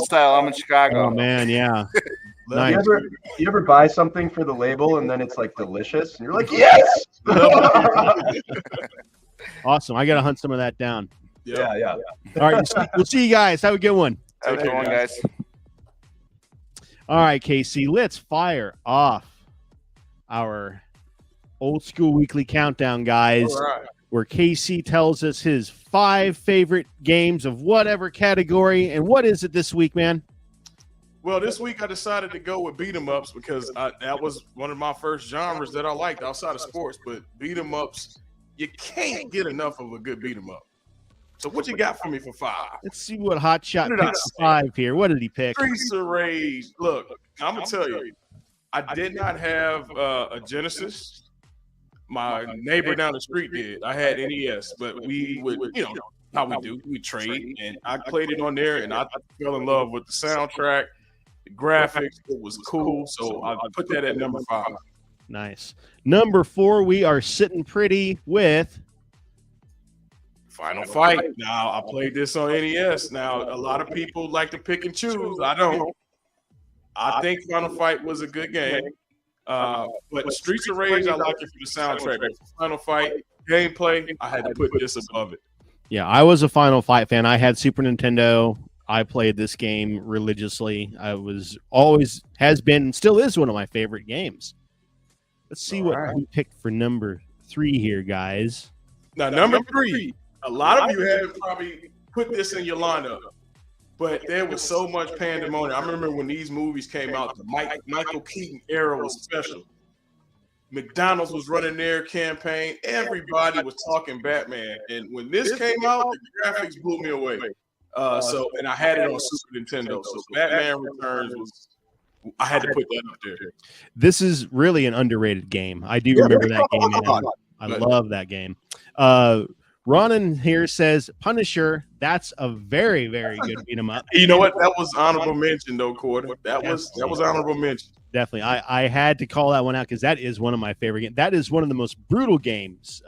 style. I'm in Chicago. Oh man, yeah. Nice. You ever buy something for the label and then it's like delicious and you're like, yes. Awesome. I gotta hunt some of that down. Yeah. All right, we'll see you guys. Have a good one. Have a good one, guys. All right, Casey, let's fire off our old school weekly countdown, guys. All right. Where Casey tells us his 5 favorite games of whatever category. And what is it this week, man? Well, this week I decided to go with beat 'em ups because that was one of my first genres that I liked outside of sports. But beat 'em ups, you can't get enough of a good beat 'em up. So what you got for me for 5? Let's see what Hot Shot picks 5 here. What did he pick? Streets of Rage. Look, I'm gonna tell you, I did not have a Genesis. My neighbor down the street did. I had NES, but we would, how we do, we trade, and I played it on there, and I fell in love with the soundtrack, the graphics. It was cool, so I put that at number 5. Nice. Number 4, we are sitting pretty with Final Fight. Now, I played this on NES. Now, a lot of people like to pick and choose. I don't. I think Final Fight was a good game. But Streets of Rage, I like it for the soundtrack. But for Final Fight gameplay, I had to put this above it. Yeah, I was a Final Fight fan. I had Super Nintendo. I played this game religiously. I was always has been, still is one of my favorite games. Let's see what we picked for number 3 here, guys. Now, number 3, a lot of you have probably put this in your lineup. But there was so much pandemonium. I remember when these movies came out, the Michael Keaton era was special. McDonald's was running their campaign. Everybody was talking Batman. And when this came out, the graphics blew me away. And I had it on Super Nintendo. So Batman Returns was, I had to put that up there. This is really an underrated game. I do remember that game, man. I love that game. Ronan here says Punisher. That's a very, very good beat 'em up. You know what? That was honorable mention, though, Quarter. That was honorable mention. Definitely, I had to call that one out because that is one of my favorite games. That is one of the most brutal games.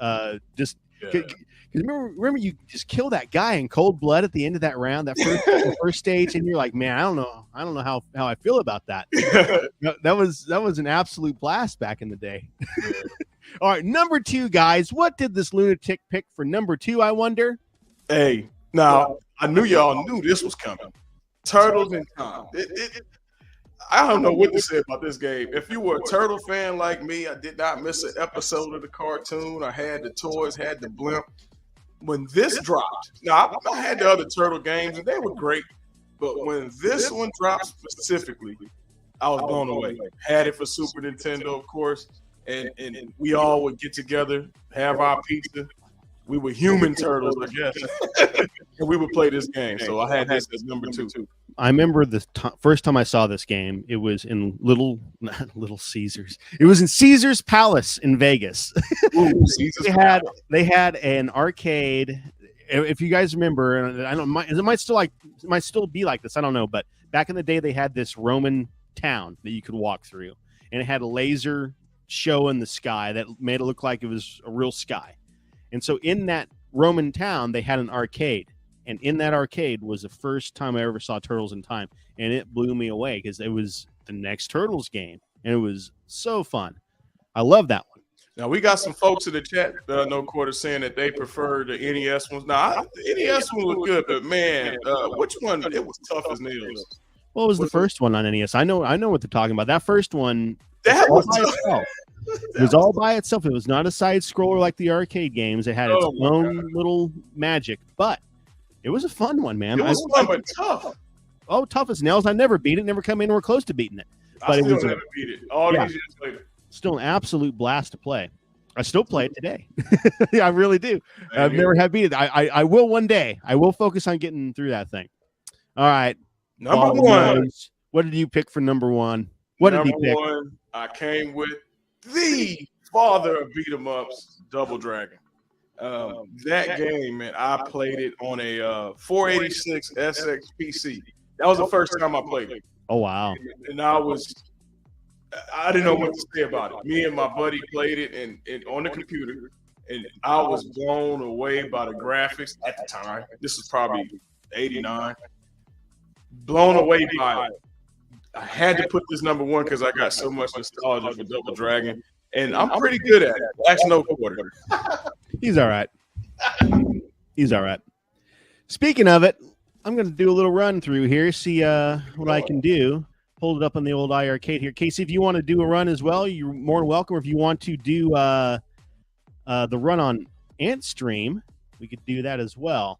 Remember you just kill that guy in cold blood at the end of that round, that first stage, and you're like, man, I don't know how I feel about that. That was an absolute blast back in the day. All right, number 2, guys. What did this lunatic pick for number 2, I wonder? Hey, now, I knew y'all knew this was coming. Turtles in Time. I don't know what to say about this game. If you were a Turtle fan like me, I did not miss an episode of the cartoon. I had the toys, had the blimp. When this dropped, now I had the other Turtle games, and they were great. But when this one dropped specifically, I was blown away. Had it for Super Nintendo, of course. And we all would get together, have our pizza. We were human turtles, I guess. And we would play this game. So I had this as number 2. I remember the first time I saw this game. It was in Little Caesars. It was in Caesar's Palace in Vegas. Ooh, they had an arcade. If you guys remember, I don't. It might still be like this. I don't know, but back in the day, they had this Roman town that you could walk through, and it had a laser show in the sky that made it look like it was a real sky. And so, in that Roman town, they had an arcade. And in that arcade was the first time I ever saw Turtles in Time. And it blew me away because it was the next Turtles game. And it was so fun. I love that one. Now, we got some folks in the chat, No Quarter, saying that they prefer the NES ones. Now, the NES one was good, but man, which one? It was tough as nails. What was the first one on NES? I know what they're talking about. That first one, that was by itself. It was all by itself. It was not a side scroller like the arcade games. It had its own little magic, but it was a fun one, man. It was fun, but tough. Oh, tough as nails. I never beat it. Never come anywhere close to beating it. But I still never beat it. All these years later. Still an absolute blast to play. I still play it today. Yeah, I really do. I've never had beat it. I will one day. I will focus on getting through that thing. All right. Number one. What did you pick for number one? What did he pick? Number one, I came with the father of beat 'em ups, Double Dragon. That game, man, I played it on a 486 SX PC. That was the first time I played it. Oh wow! And I didn't know what to say about it. Me and my buddy played it and on the computer, and I was blown away by the graphics at the time. This was probably '89. Blown away by it. I had to put this number one because I got so much nostalgia for Double Dragon, and I'm pretty good at it. That's No Quarter. He's all right. He's all right. Speaking of it, I'm going to do a little run through here, see what I can do. Hold it up on the old iArcade here. Casey, if you want to do a run as well, you're more than welcome. Or if you want to do the run on AntStream, we could do that as well.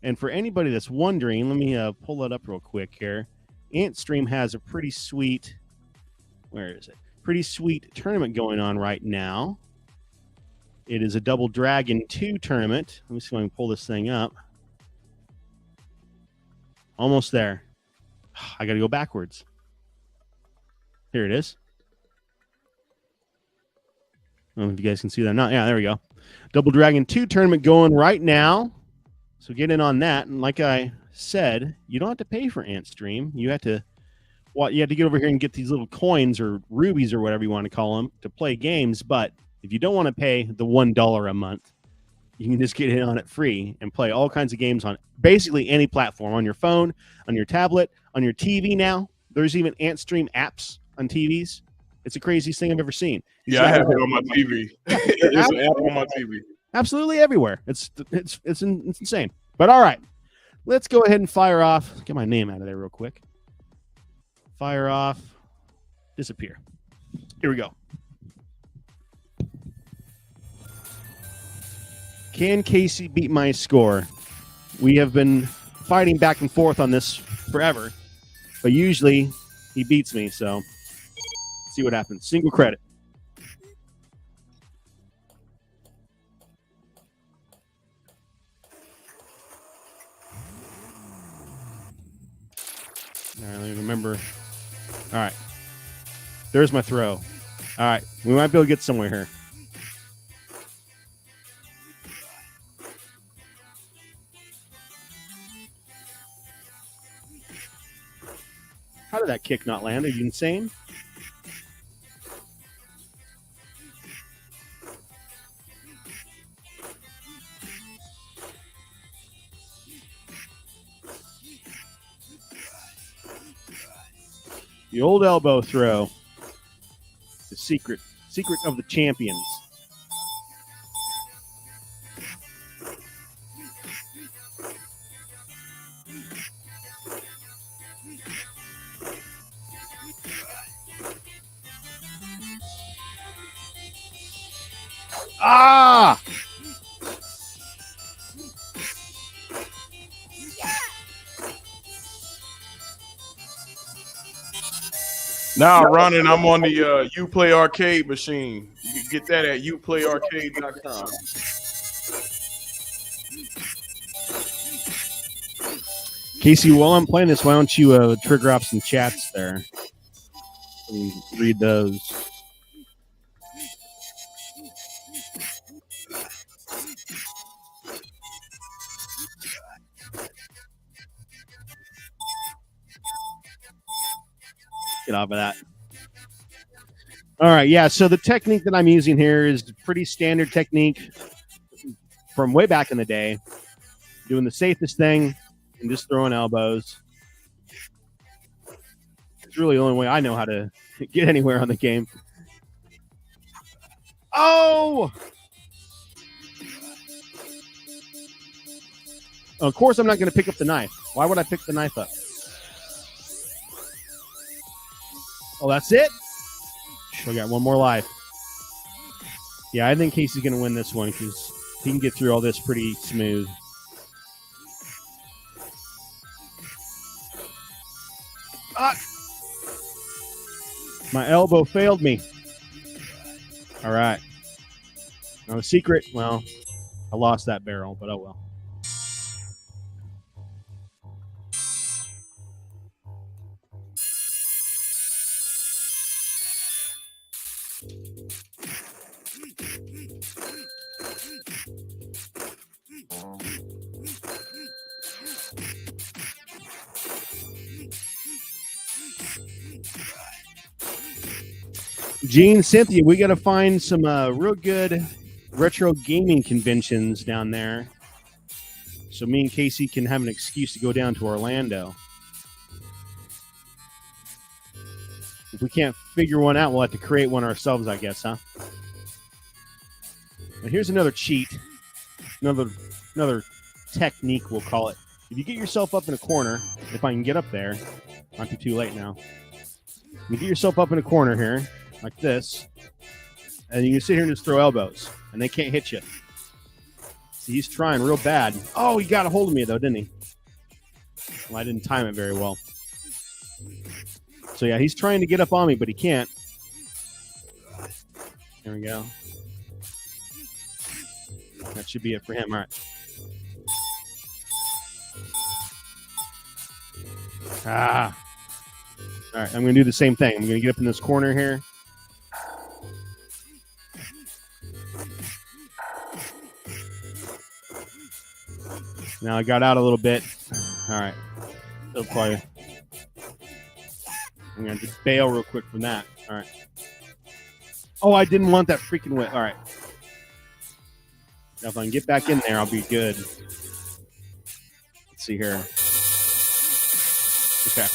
And for anybody that's wondering, let me pull it up real quick here. AntStream has a pretty sweet, where is it? Pretty sweet tournament going on right now. It is a Double Dragon 2 tournament. Let me see if I can pull this thing up. Almost there. I got to go backwards. Here it is. I don't know if you guys can see that or not. Yeah, there we go. Double Dragon 2 tournament going right now. So get in on that. And like I said, you don't have to pay for AntStream. You have to get over here and get these little coins or rubies or whatever you want to call them to play games. But if you don't want to pay the $1 a month, you can just get in on it free and play all kinds of games on basically any platform, on your phone, on your tablet, on your TV now. There's even AntStream apps on TVs. It's the craziest thing I've ever seen. Yeah, I have it on my TV. There's an app on my TV. Absolutely everywhere. It's insane. But all right, let's go ahead and fire off. Get my name out of there real quick. Fire off. Disappear. Here we go. Can Casey beat my score? We have been fighting back and forth on this forever, but usually he beats me, so let's see what happens. Single credit. All right, let me remember. All right. There's my throw. All right. We might be able to get somewhere here. How did that kick not land? Are you insane? The old elbow throw. The secret of the champions. Ah! Now, Ronan, I'm on the Uplay Arcade machine. You can get that at uplayarcade.com. Casey, while I'm playing this, why don't you trigger off some chats there? And read those. Get off of that. All right, yeah, so the technique that I'm using here is a pretty standard technique from way back in the day. Doing the safest thing and just throwing elbows. It's really the only way I know how to get anywhere on the game. Oh! Of course I'm not going to pick up the knife. Why would I pick the knife up? Oh, that's it? We got one more life. Yeah, I think Casey's going to win this one because he can get through all this pretty smooth. Ah! My elbow failed me. All right. Now the secret, well, I lost that barrel, but oh well. Gene, Cynthia, we got to find some real good retro gaming conventions down there so me and Casey can have an excuse to go down to Orlando. If we can't figure one out, we'll have to create one ourselves, I guess, huh? And here's another cheat, another technique, we'll call it. If you get yourself up in a corner, if I can get up there, might be too late now. You get yourself up in a corner here, like this, and you can sit here and just throw elbows, and they can't hit you. See, he's trying real bad. Oh, he got a hold of me, though, didn't he? Well, I didn't time it very well. So, yeah, he's trying to get up on me, but he can't. There we go. That should be it for him. All right. Ah. All right, I'm going to do the same thing. I'm going to get up in this corner here. Now I got out a little bit. All right. So far. I'm going to just bail real quick from that. All right. Oh, I didn't want that freaking whip. All right. Now if I can get back in there, I'll be good. Let's see here. Okay.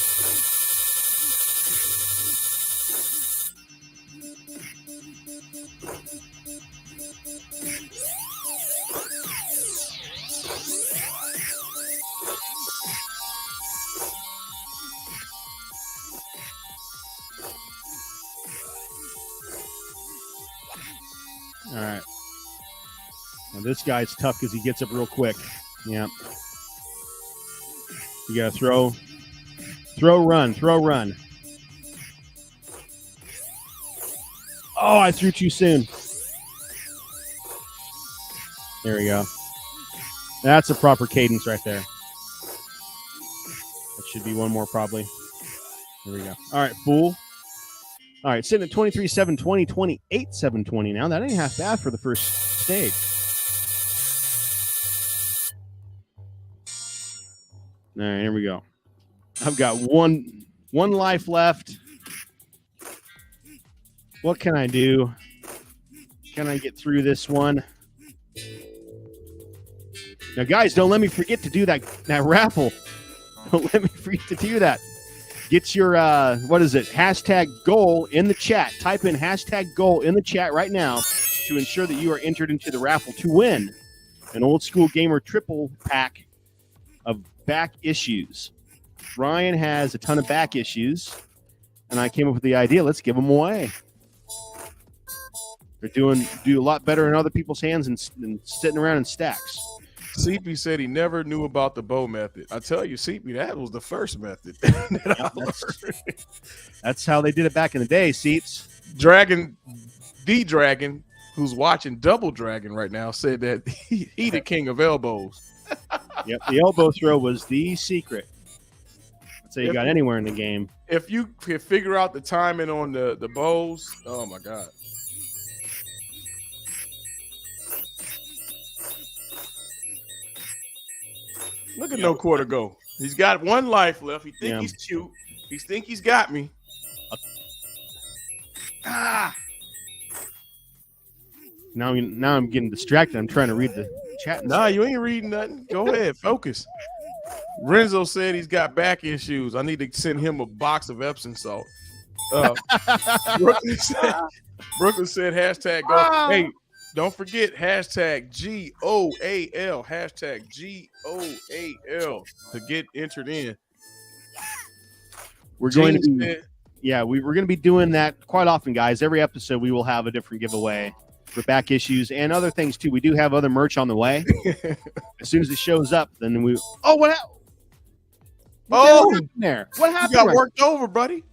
All right. Now this guy's tough because he gets up real quick. Yeah. You got to throw, run. Oh, I threw too soon. There we go. That's a proper cadence right there. That should be one more probably. There we go. All right, fool. All right, sitting at 23-7, 20, 28-7-20 now. That ain't half bad for the first stage. All right, here we go. I've got one life left. What can I do? Can I get through this one? Now, guys, don't let me forget to do that raffle. Don't let me forget to do that. Get your, hashtag goal in the chat. Type in hashtag goal in the chat right now to ensure that you are entered into the raffle to win an Old School Gamer triple pack of back issues. Ryan has a ton of back issues, and I came up with the idea, let's give them away. They're do a lot better in other people's hands than sitting around in stacks. CP said he never knew about the bow method. I tell you, CP, that was the first method. That's how they did it back in the day, Seats. Dragon, who's watching Double Dragon right now, said that he the king of elbows. Yep, the elbow throw was the secret. say you got anywhere in the game. If you can figure out the timing on the bows, oh my god. Look at No Quarter go. He's got one life left. He think he's cute. He think he's got me. Now I'm getting distracted. I'm trying to read the chat. Nah, you ain't reading nothing. Go ahead, focus. Renzo said he's got back issues. I need to send him a box of Epsom salt. Brooklyn said hashtag go. Hey, don't forget hashtag GOAL. Hashtag GOAL to get entered in. We're going to be, we're going to be doing that quite often, guys. Every episode we will have a different giveaway for back issues and other things too. We do have other merch on the way. As soon as it shows up, then we. Oh, what happened? What happened there? What happened? You got worked over, buddy.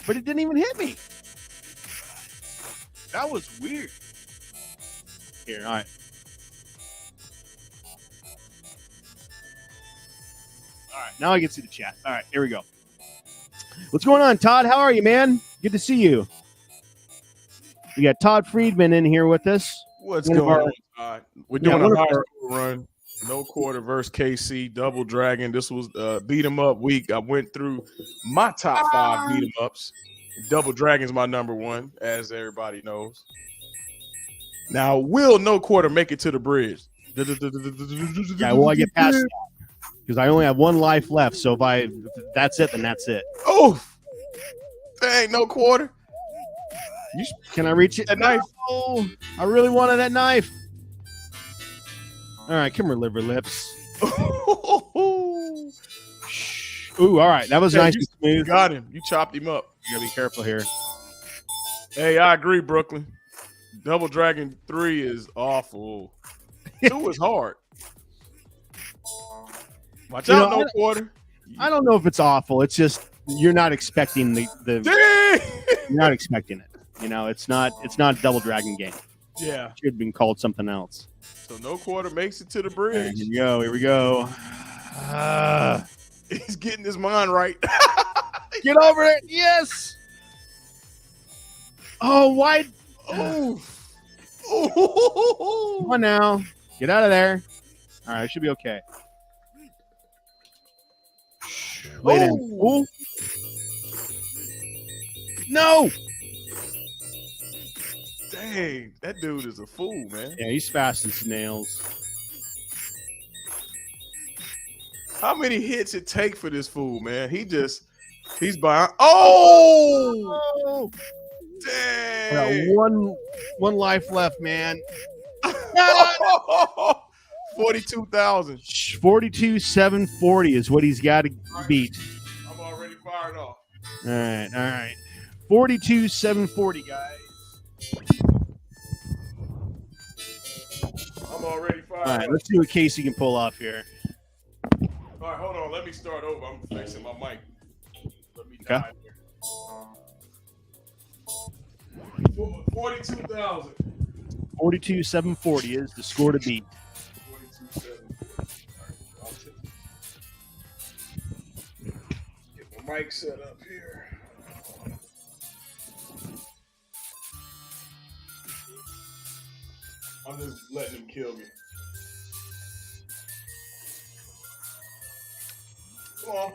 But it didn't even hit me. That was weird. Here, all right. All right, now I can see the chat. All right, here we go. What's going on, Todd? How are you, man? Good to see you. We got Todd Friedman in here with us. What's going on, Todd? We're doing a high school run. No Quarter versus KC, Double Dragon. This was beat 'em up week. I went through my top 5 beat 'em ups. Double Dragon's my number 1, as everybody knows. Now, will No Quarter make it to the bridge? Yeah, well, I get past that because I only have 1 life left. So if that's it, then that's it. Oh, dang, No Quarter. Can I reach it? That knife. Oh, I really wanted that knife. All right, come here, liver lips. Ooh, all right. That was nice and smooth. You got him. You chopped him up. You gotta be careful here. Hey, I agree, Brooklyn. Double Dragon 3 is awful. 2 is hard. Watch out, No Quarter. I don't know if it's awful. It's just you're not expecting the you're not expecting it. You know, it's not a Double Dragon game. Yeah. It should have been called something else. So No Quarter makes it to the bridge. Here we go. He's getting his mind right. Get over it. Yes. Oh, why? Oh. Come on now. Get out of there. All right, it should be okay. Wait in. Ooh. No. Dang, that dude is a fool, man. Yeah, he's fast as snails. How many hits it take for this fool, man? He's behind. Oh! Dang. One life left, man. 42,000. 42,740 is what he's got to beat. I'm already fired off. All right. 42,740, guys. I'm already fired. All right, let's see what Casey can pull off here. All right, hold on. Let me start over. I'm fixing my mic. Let me die here. 42,000. 42,740 is the score to beat. 42,740. Get my mic set up here. I'm just letting him kill me. Come on.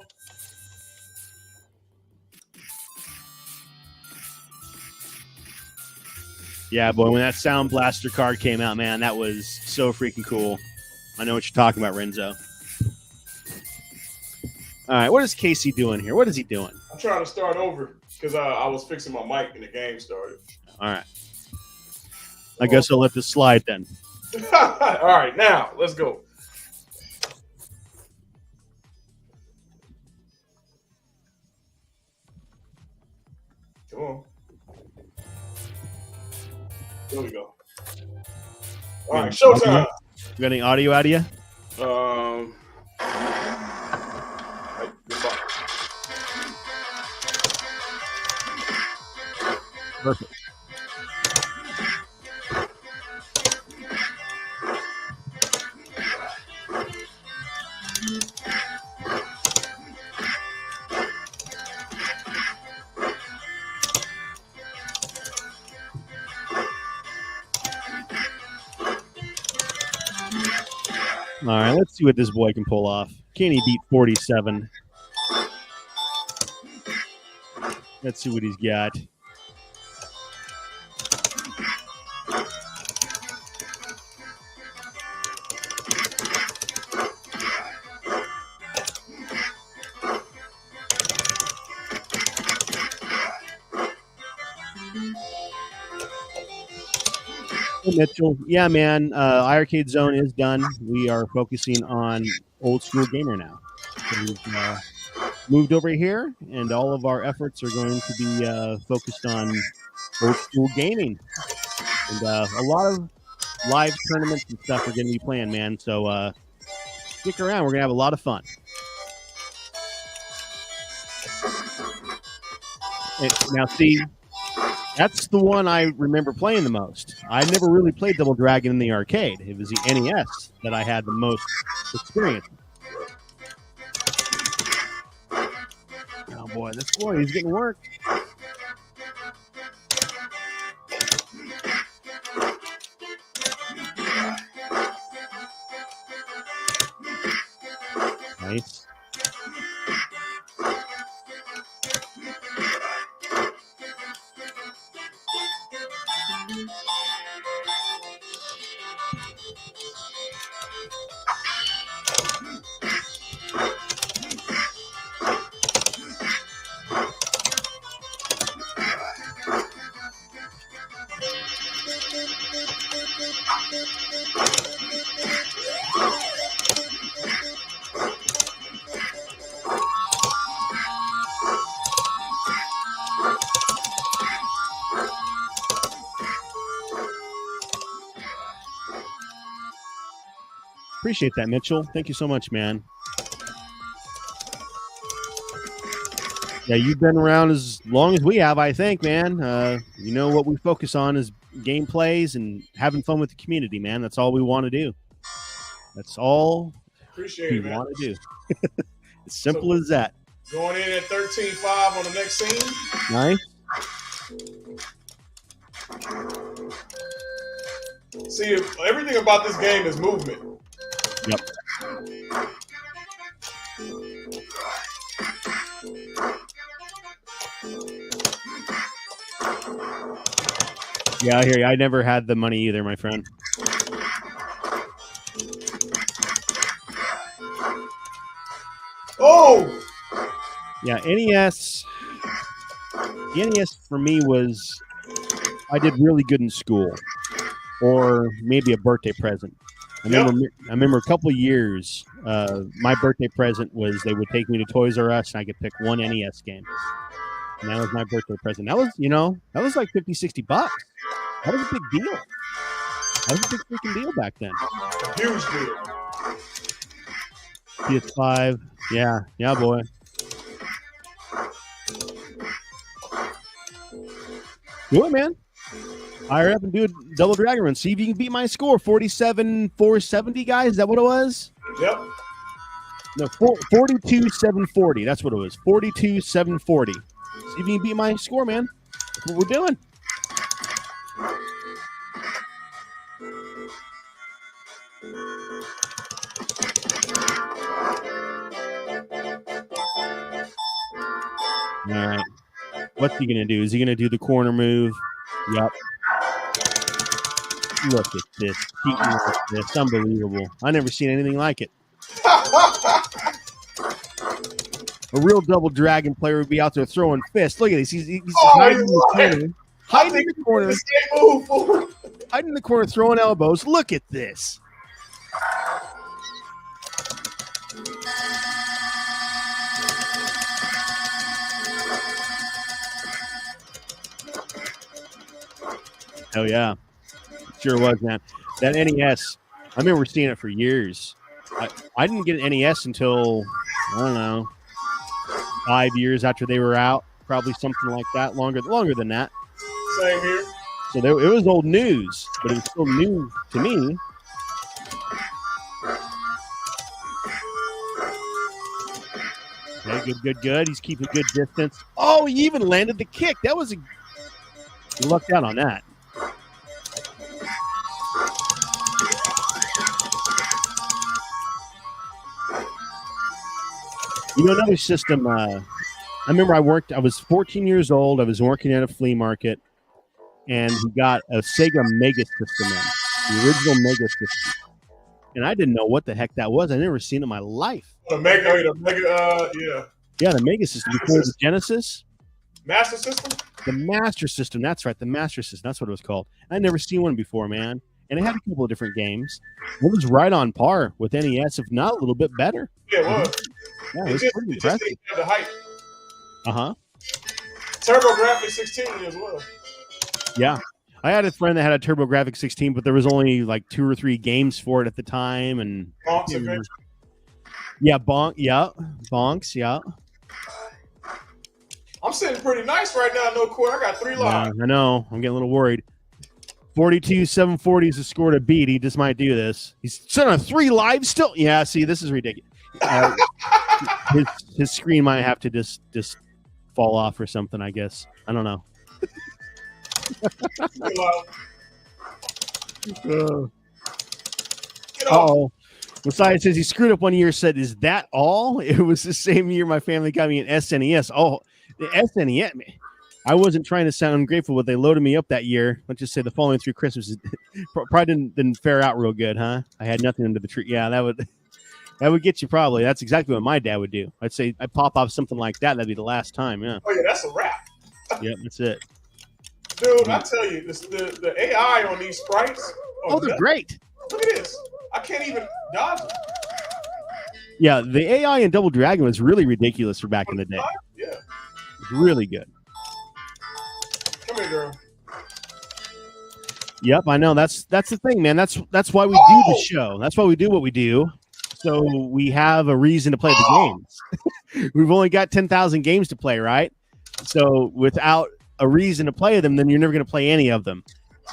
Yeah, boy, when that Sound Blaster card came out, man, that was so freaking cool. I know what you're talking about, Renzo. All right, what is Casey doing here? What is he doing? I'm trying to start over because I was fixing my mic and the game started. All right. I guess I'll let this slide then. All right, now let's go. Come on. There we go. All right, showtime. You got any audio out of you? Perfect. All right, let's see what this boy can pull off. Can he beat 47? Let's see what he's got. Mitchell, yeah, man. iArcade Zone is done. We are focusing on old school gamer now. So we've moved over here, and all of our efforts are going to be focused on old school gaming. And a lot of live tournaments and stuff are going to be planned, man. So stick around. We're going to have a lot of fun. And now, see, that's the one I remember playing the most. I never really played Double Dragon in the arcade. It was the NES that I had the most experience. Oh, boy, this boy, he's getting work. Nice. Appreciate that, Mitchell. Thank you so much, man. Yeah, you've been around as long as we have, I think, man. You know what we focus on is gameplays and having fun with the community, man. That's all we want to do. That's all we want to do. As simple as that. Going in at 13-5 on the next scene. Nice. See, everything about this game is movement. Yep. Yeah, I hear you. I never had the money either, my friend. Oh! Yeah, NES. The NES for me was I did really good in school, or maybe a birthday present. I remember a couple of years, my birthday present was they would take me to Toys R Us and I could pick one NES game. And that was my birthday present. That was, that was like $50, $60. That was a big deal. That was a big freaking deal back then. Huge deal. PS5. Yeah, boy. Do it, man. Hire up and do a Double Dragon run. See if you can beat my score. 47,470, guys. Is that what it was? Yep. No, 42,740. That's what it was. 42,740. See if you can beat my score, man. That's what we're doing. All right. What's he going to do? Is he going to do the corner move? Yep. Look at this. It's unbelievable. I never seen anything like it. A real Double Dragon player would be out there throwing fists. Look at this. He's hiding in the corner. Hiding in the corner. Hiding in the corner, throwing elbows. Look at this. Oh, yeah. Sure was, man. That NES, I remember seeing it for years. I didn't get an NES until, I don't know, 5 years after they were out. Probably something like that. Longer than that. Same here. So it was old news, but it was still new to me. Okay, good. He's keeping good distance. Oh, he even landed the kick. That was you lucked out on that. You know, another system. I remember I was 14 years old. I was working at a flea market, and he got a Sega Mega System in, the original Mega System. And I didn't know what the heck that was. I never seen it in my life. The Mega, yeah. Yeah, the Mega System before the Genesis. Master System? The Master System. That's right, the Master System. That's what it was called. I'd never seen one before, man. And it had a couple of different games. It was right on par with NES, if not a little bit better. Yeah, it was. Yeah, it was pretty impressive. Just didn't have the hype. Uh-huh. TurboGrafx 16 as well. Yeah. I had a friend that had a TurboGrafx 16, but there was only like 2 or 3 games for it at the time. And Bonk's Adventure. Yeah, Bonks, yeah. I'm sitting pretty nice right now, no quarter. I got 3 lives. I know. I'm getting a little worried. 42-740 is the score to beat. He just might do this. He's sitting on 3 lives still. Yeah, see, this is ridiculous. His screen might have to just fall off or something, I guess. I don't know. Oh, Messiah says he screwed up one year. Said, "Is that all?" It was the same year my family got me an SNES. Oh, the SNES. I wasn't trying to sound ungrateful, but they loaded me up that year. Let's just say the following 3 Christmases probably didn't fare out real good, huh? I had nothing under the tree. Yeah, that would get you probably. That's exactly what my dad would do. I'd say I'd pop off something like that. That'd be the last time. Yeah. Oh yeah, that's a wrap. Yep, that's it. Dude, I tell you, the AI on these sprites. Oh, they're great. Look at this. I can't even dodge it. Yeah, the AI in Double Dragon was really ridiculous for back in the day. Yeah. It was really good. Come here, girl. Yep, I know. That's the thing, man. That's why we do the show. That's why we do what we do. So we have a reason to play the games. We've only got 10,000 games to play, right? So without a reason to play them, then you're never going to play any of them.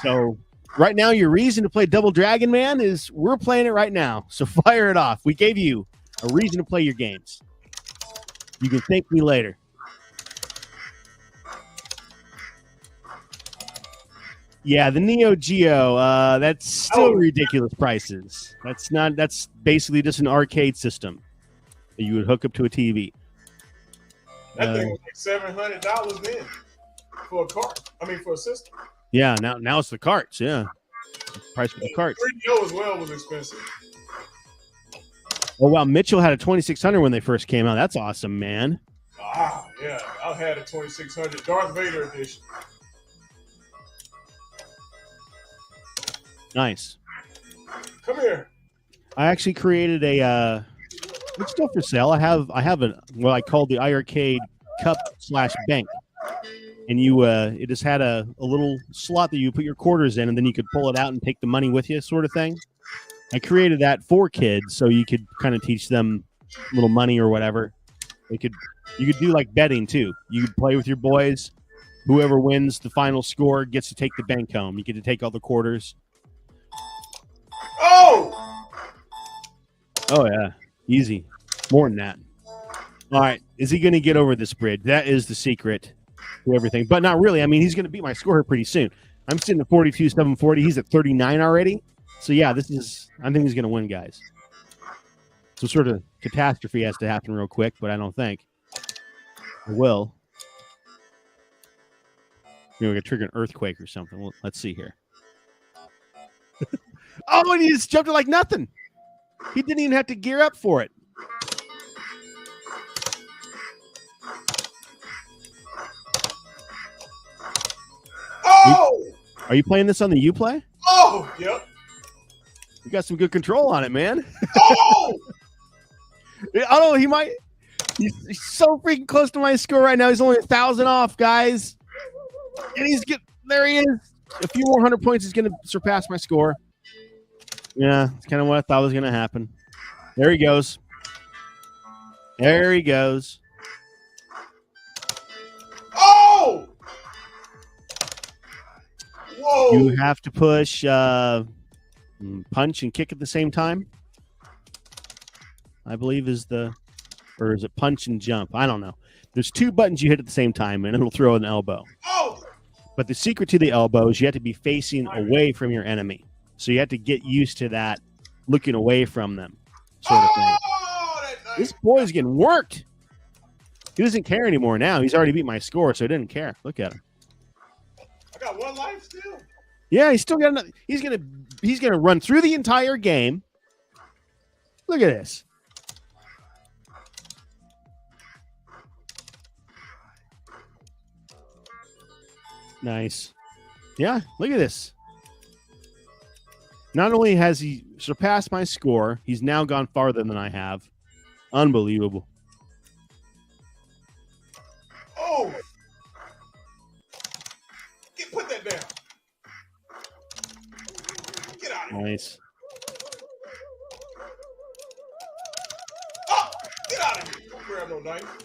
So right now, your reason to play Double Dragon, man, is we're playing it right now. So fire it off. We gave you a reason to play your games. You can thank me later. Yeah, the Neo Geo, that's still ridiculous prices. That's basically just an arcade system that you would hook up to a TV. That thing was like $700 then for a cart. I mean, for a system. Yeah, now it's the carts. Yeah, the price for the carts. 3DO as well was expensive. Oh wow, Mitchell had a 2600 when they first came out. That's awesome, man. Ah, yeah, I had a 2600 Darth Vader edition. Nice. Come here. I actually created a. It's still for sale. I have what I call the iArcade Cup /bank, and it just had a little slot that you put your quarters in, and then you could pull it out and take the money with you, sort of thing. I created that for kids, so you could kind of teach them a little money or whatever. You could do like betting too. You could play with your boys. Whoever wins the final score gets to take the bank home. You get to take all the quarters. Oh yeah, easy. More than that. All right, is he going to get over this bridge? That is the secret to everything, but not really. I mean, he's going to beat my score here pretty soon. I'm sitting at 42-740. He's at 39 already. So yeah, I think he's going to win, guys. Some sort of catastrophe has to happen real quick, but I don't think it will. Maybe we're going to trigger an earthquake or something. Well, let's see here. Oh, and he just jumped it like nothing. He didn't even have to gear up for it. Oh! Are you playing this on the Uplay? Oh, yep. You got some good control on it, man. Oh! I don't know. He might. He's so freaking close to my score right now. He's only 1,000 off, guys. And there he is. A few more 100 points is going to surpass my score. Yeah, it's kind of what I thought was going to happen. There he goes. There he goes. Oh! Whoa! You have to push punch and kick at the same time. I believe or is it punch and jump? I don't know. There's 2 buttons you hit at the same time, and it'll throw an elbow. Oh! But the secret to the elbow is you have to be facing away from your enemy. So you have to get used to that, looking away from them, sort of thing. Oh, that's nice. This boy's getting worked. He doesn't care anymore now. He's already beat my score, so he didn't care. Look at him. I got 1 life still. Yeah, he's still got another. He's gonna run through the entire game. Look at this. Nice. Yeah, look at this. Not only has he surpassed my score, he's now gone farther than I have. Unbelievable. Oh! Put that down. Get out of here. Nice. Oh! Get out of here. Don't grab no knife.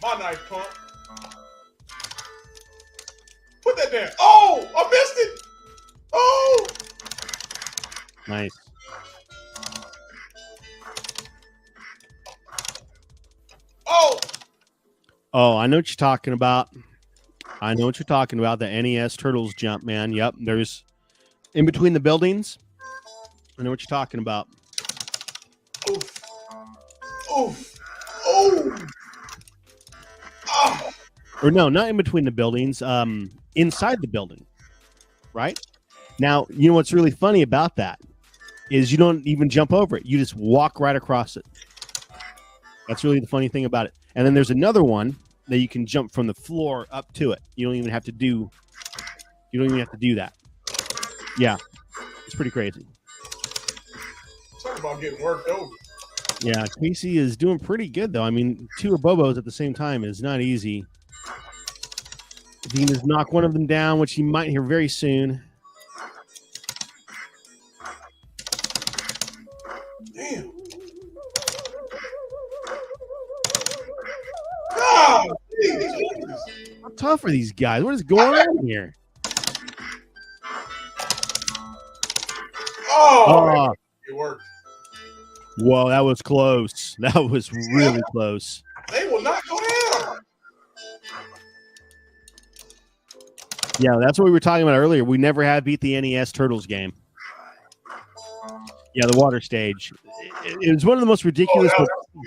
My knife, punk. Put that down. Oh! I missed it! Oh! Nice. Oh! Oh, I know what you're talking about. I know what you're talking about. The NES Turtles jump, man. Yep. There's in between the buildings. I know what you're talking about. Oof. Oof. Oh! Oh! Or no, not in between the buildings. Inside the building. Right? Now, you know what's really funny about that is you don't even jump over it. You just walk right across it. That's really the funny thing about it. And then there's another one that you can jump from the floor up to it. You don't even have to do that. Yeah. It's pretty crazy. Talk about getting worked over. Yeah, Casey is doing pretty good though. I mean, 2 Abobos at the same time is not easy. If he can just knock one of them down, which he might hear very soon. Damn. Oh, How tough are these guys? What is going on here? Oh, it worked. Whoa, that was close. That was really close. They will not go down. Yeah, that's what we were talking about earlier. We never have beat the NES Turtles game. Yeah, the water stage. It was one of the most ridiculous,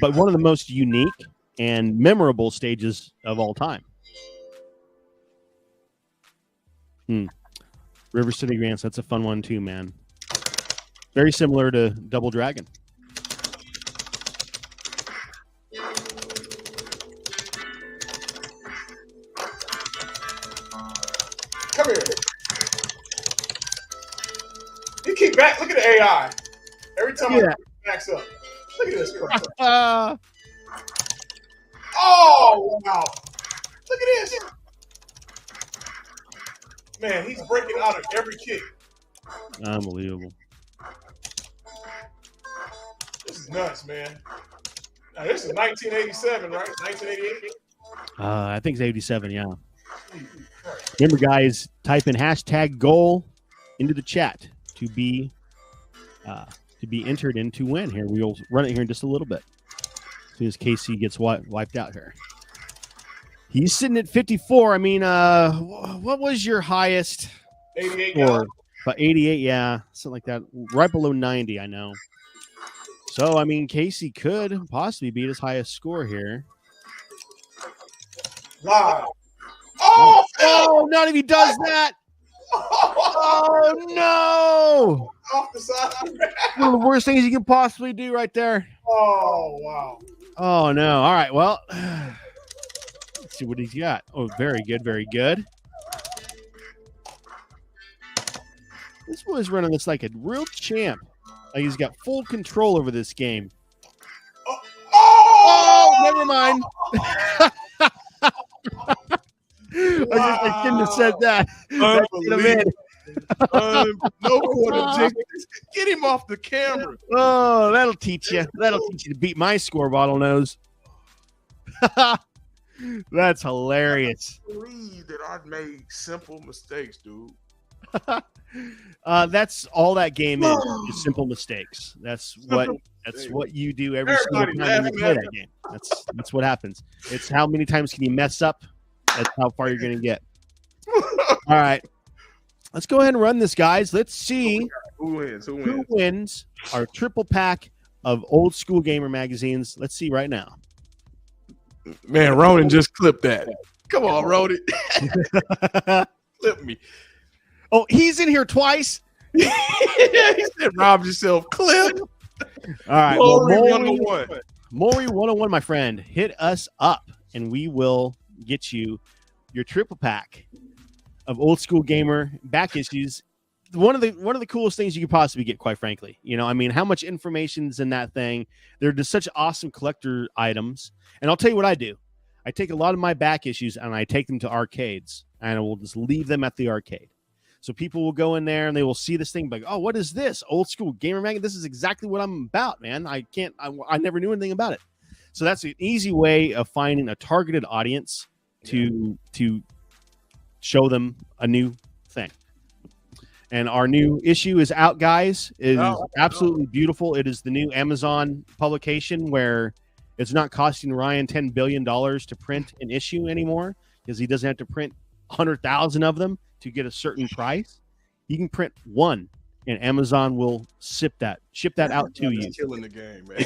but one of the most unique and memorable stages of all time. River City Grants, that's a fun one too, man. Very similar to Double Dragon. Come here. You keep back. Look at the AI. Every time I backs up. Look at this. Oh, wow. Look at this. Man, he's breaking out of every kick. Unbelievable. This is nuts, man. Now, this is 1987, right? 1988? I think it's 87, yeah. Remember, guys, type in #goal into the chat to be entered in to win here. We'll run it here in just a little bit. As soon as Casey gets wiped out here. He's sitting at 54. I mean, what was your highest 88 score? About 88, yeah. Something like that. Right below 90, I know. So, I mean, Casey could possibly beat his highest score here. Live. Oh, not if he does that. Oh, no. Off the side. One of the worst things you can possibly do right there. Oh, wow. Oh, no. All right, well, let's see what he's got. Oh, very good, very good. This boy's running this like a real champ. Like he's got full control over this game. Oh, never mind. I shouldn't have said that. No quarter. Get him off the camera. Oh, that'll teach you. That'll teach you to beat my score, bottlenose. That's hilarious. I believe that I've made simple mistakes, dude. That's all that game is simple mistakes. That's what you do every single time you play that game. That's what happens. It's how many times can you mess up? That's how far you're going to get. All right. Let's go ahead and run this, guys. Let's see who wins. Who wins our triple pack of Old School Gamer magazines. Let's see right now. Man, Ronan just clipped that. Come on, Ronan. Clip me. Oh, he's in here twice. He said, "Rob yourself, clip." All right, Maury 101. Maury 101, my friend, hit us up, and we will get you your triple pack of Old School Gamer back issues. One of the coolest things you could possibly get, quite frankly. You know, I mean, how much information's in that thing? They're just such awesome collector items. And I'll tell you what I do. I take a lot of my back issues and I take them to arcades, and I will just leave them at the arcade. So people will go in there and they will see this thing like, oh, what is this? Old School Gamer magazine. This is exactly what I'm about, man. I never knew anything about it. So that's an easy way of finding a targeted audience to show them a new thing. And our new issue is out, guys. It is absolutely beautiful. It is the new Amazon publication where it's not costing Ryan $10 billion to print an issue anymore because he doesn't have to print 100,000 of them to get a certain price. You can print one, and Amazon will ship that out to you. Killing the game, man.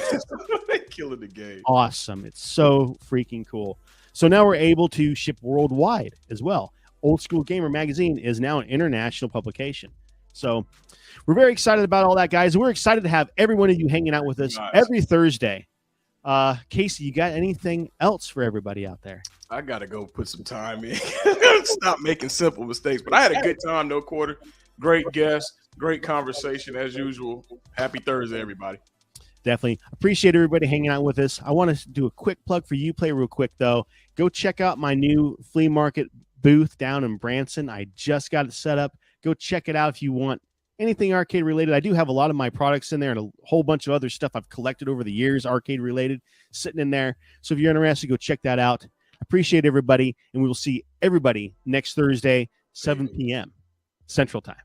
Killing the game. Awesome. It's so freaking cool. So now we're able to ship worldwide as well. Old School Gamer magazine is now an international publication. So we're very excited about all that, guys. We're excited to have every one of you hanging out with us every Thursday. Casey, you got anything else for everybody out there? I got to go put some time in. Stop making simple mistakes. But I had a good time, no quarter. Great guest. Great conversation as usual. Happy Thursday, everybody. Definitely appreciate everybody hanging out with us. I want to do a quick plug for Uplay real quick, though. Go check out my new flea market booth down in Branson. I just got it set up. Go check it out if you want anything arcade related. I do have a lot of my products in there and a whole bunch of other stuff I've collected over the years, arcade related, sitting in there. So if you're interested, go check that out. Appreciate everybody, and we will see everybody next Thursday, 7 p.m. Central Time.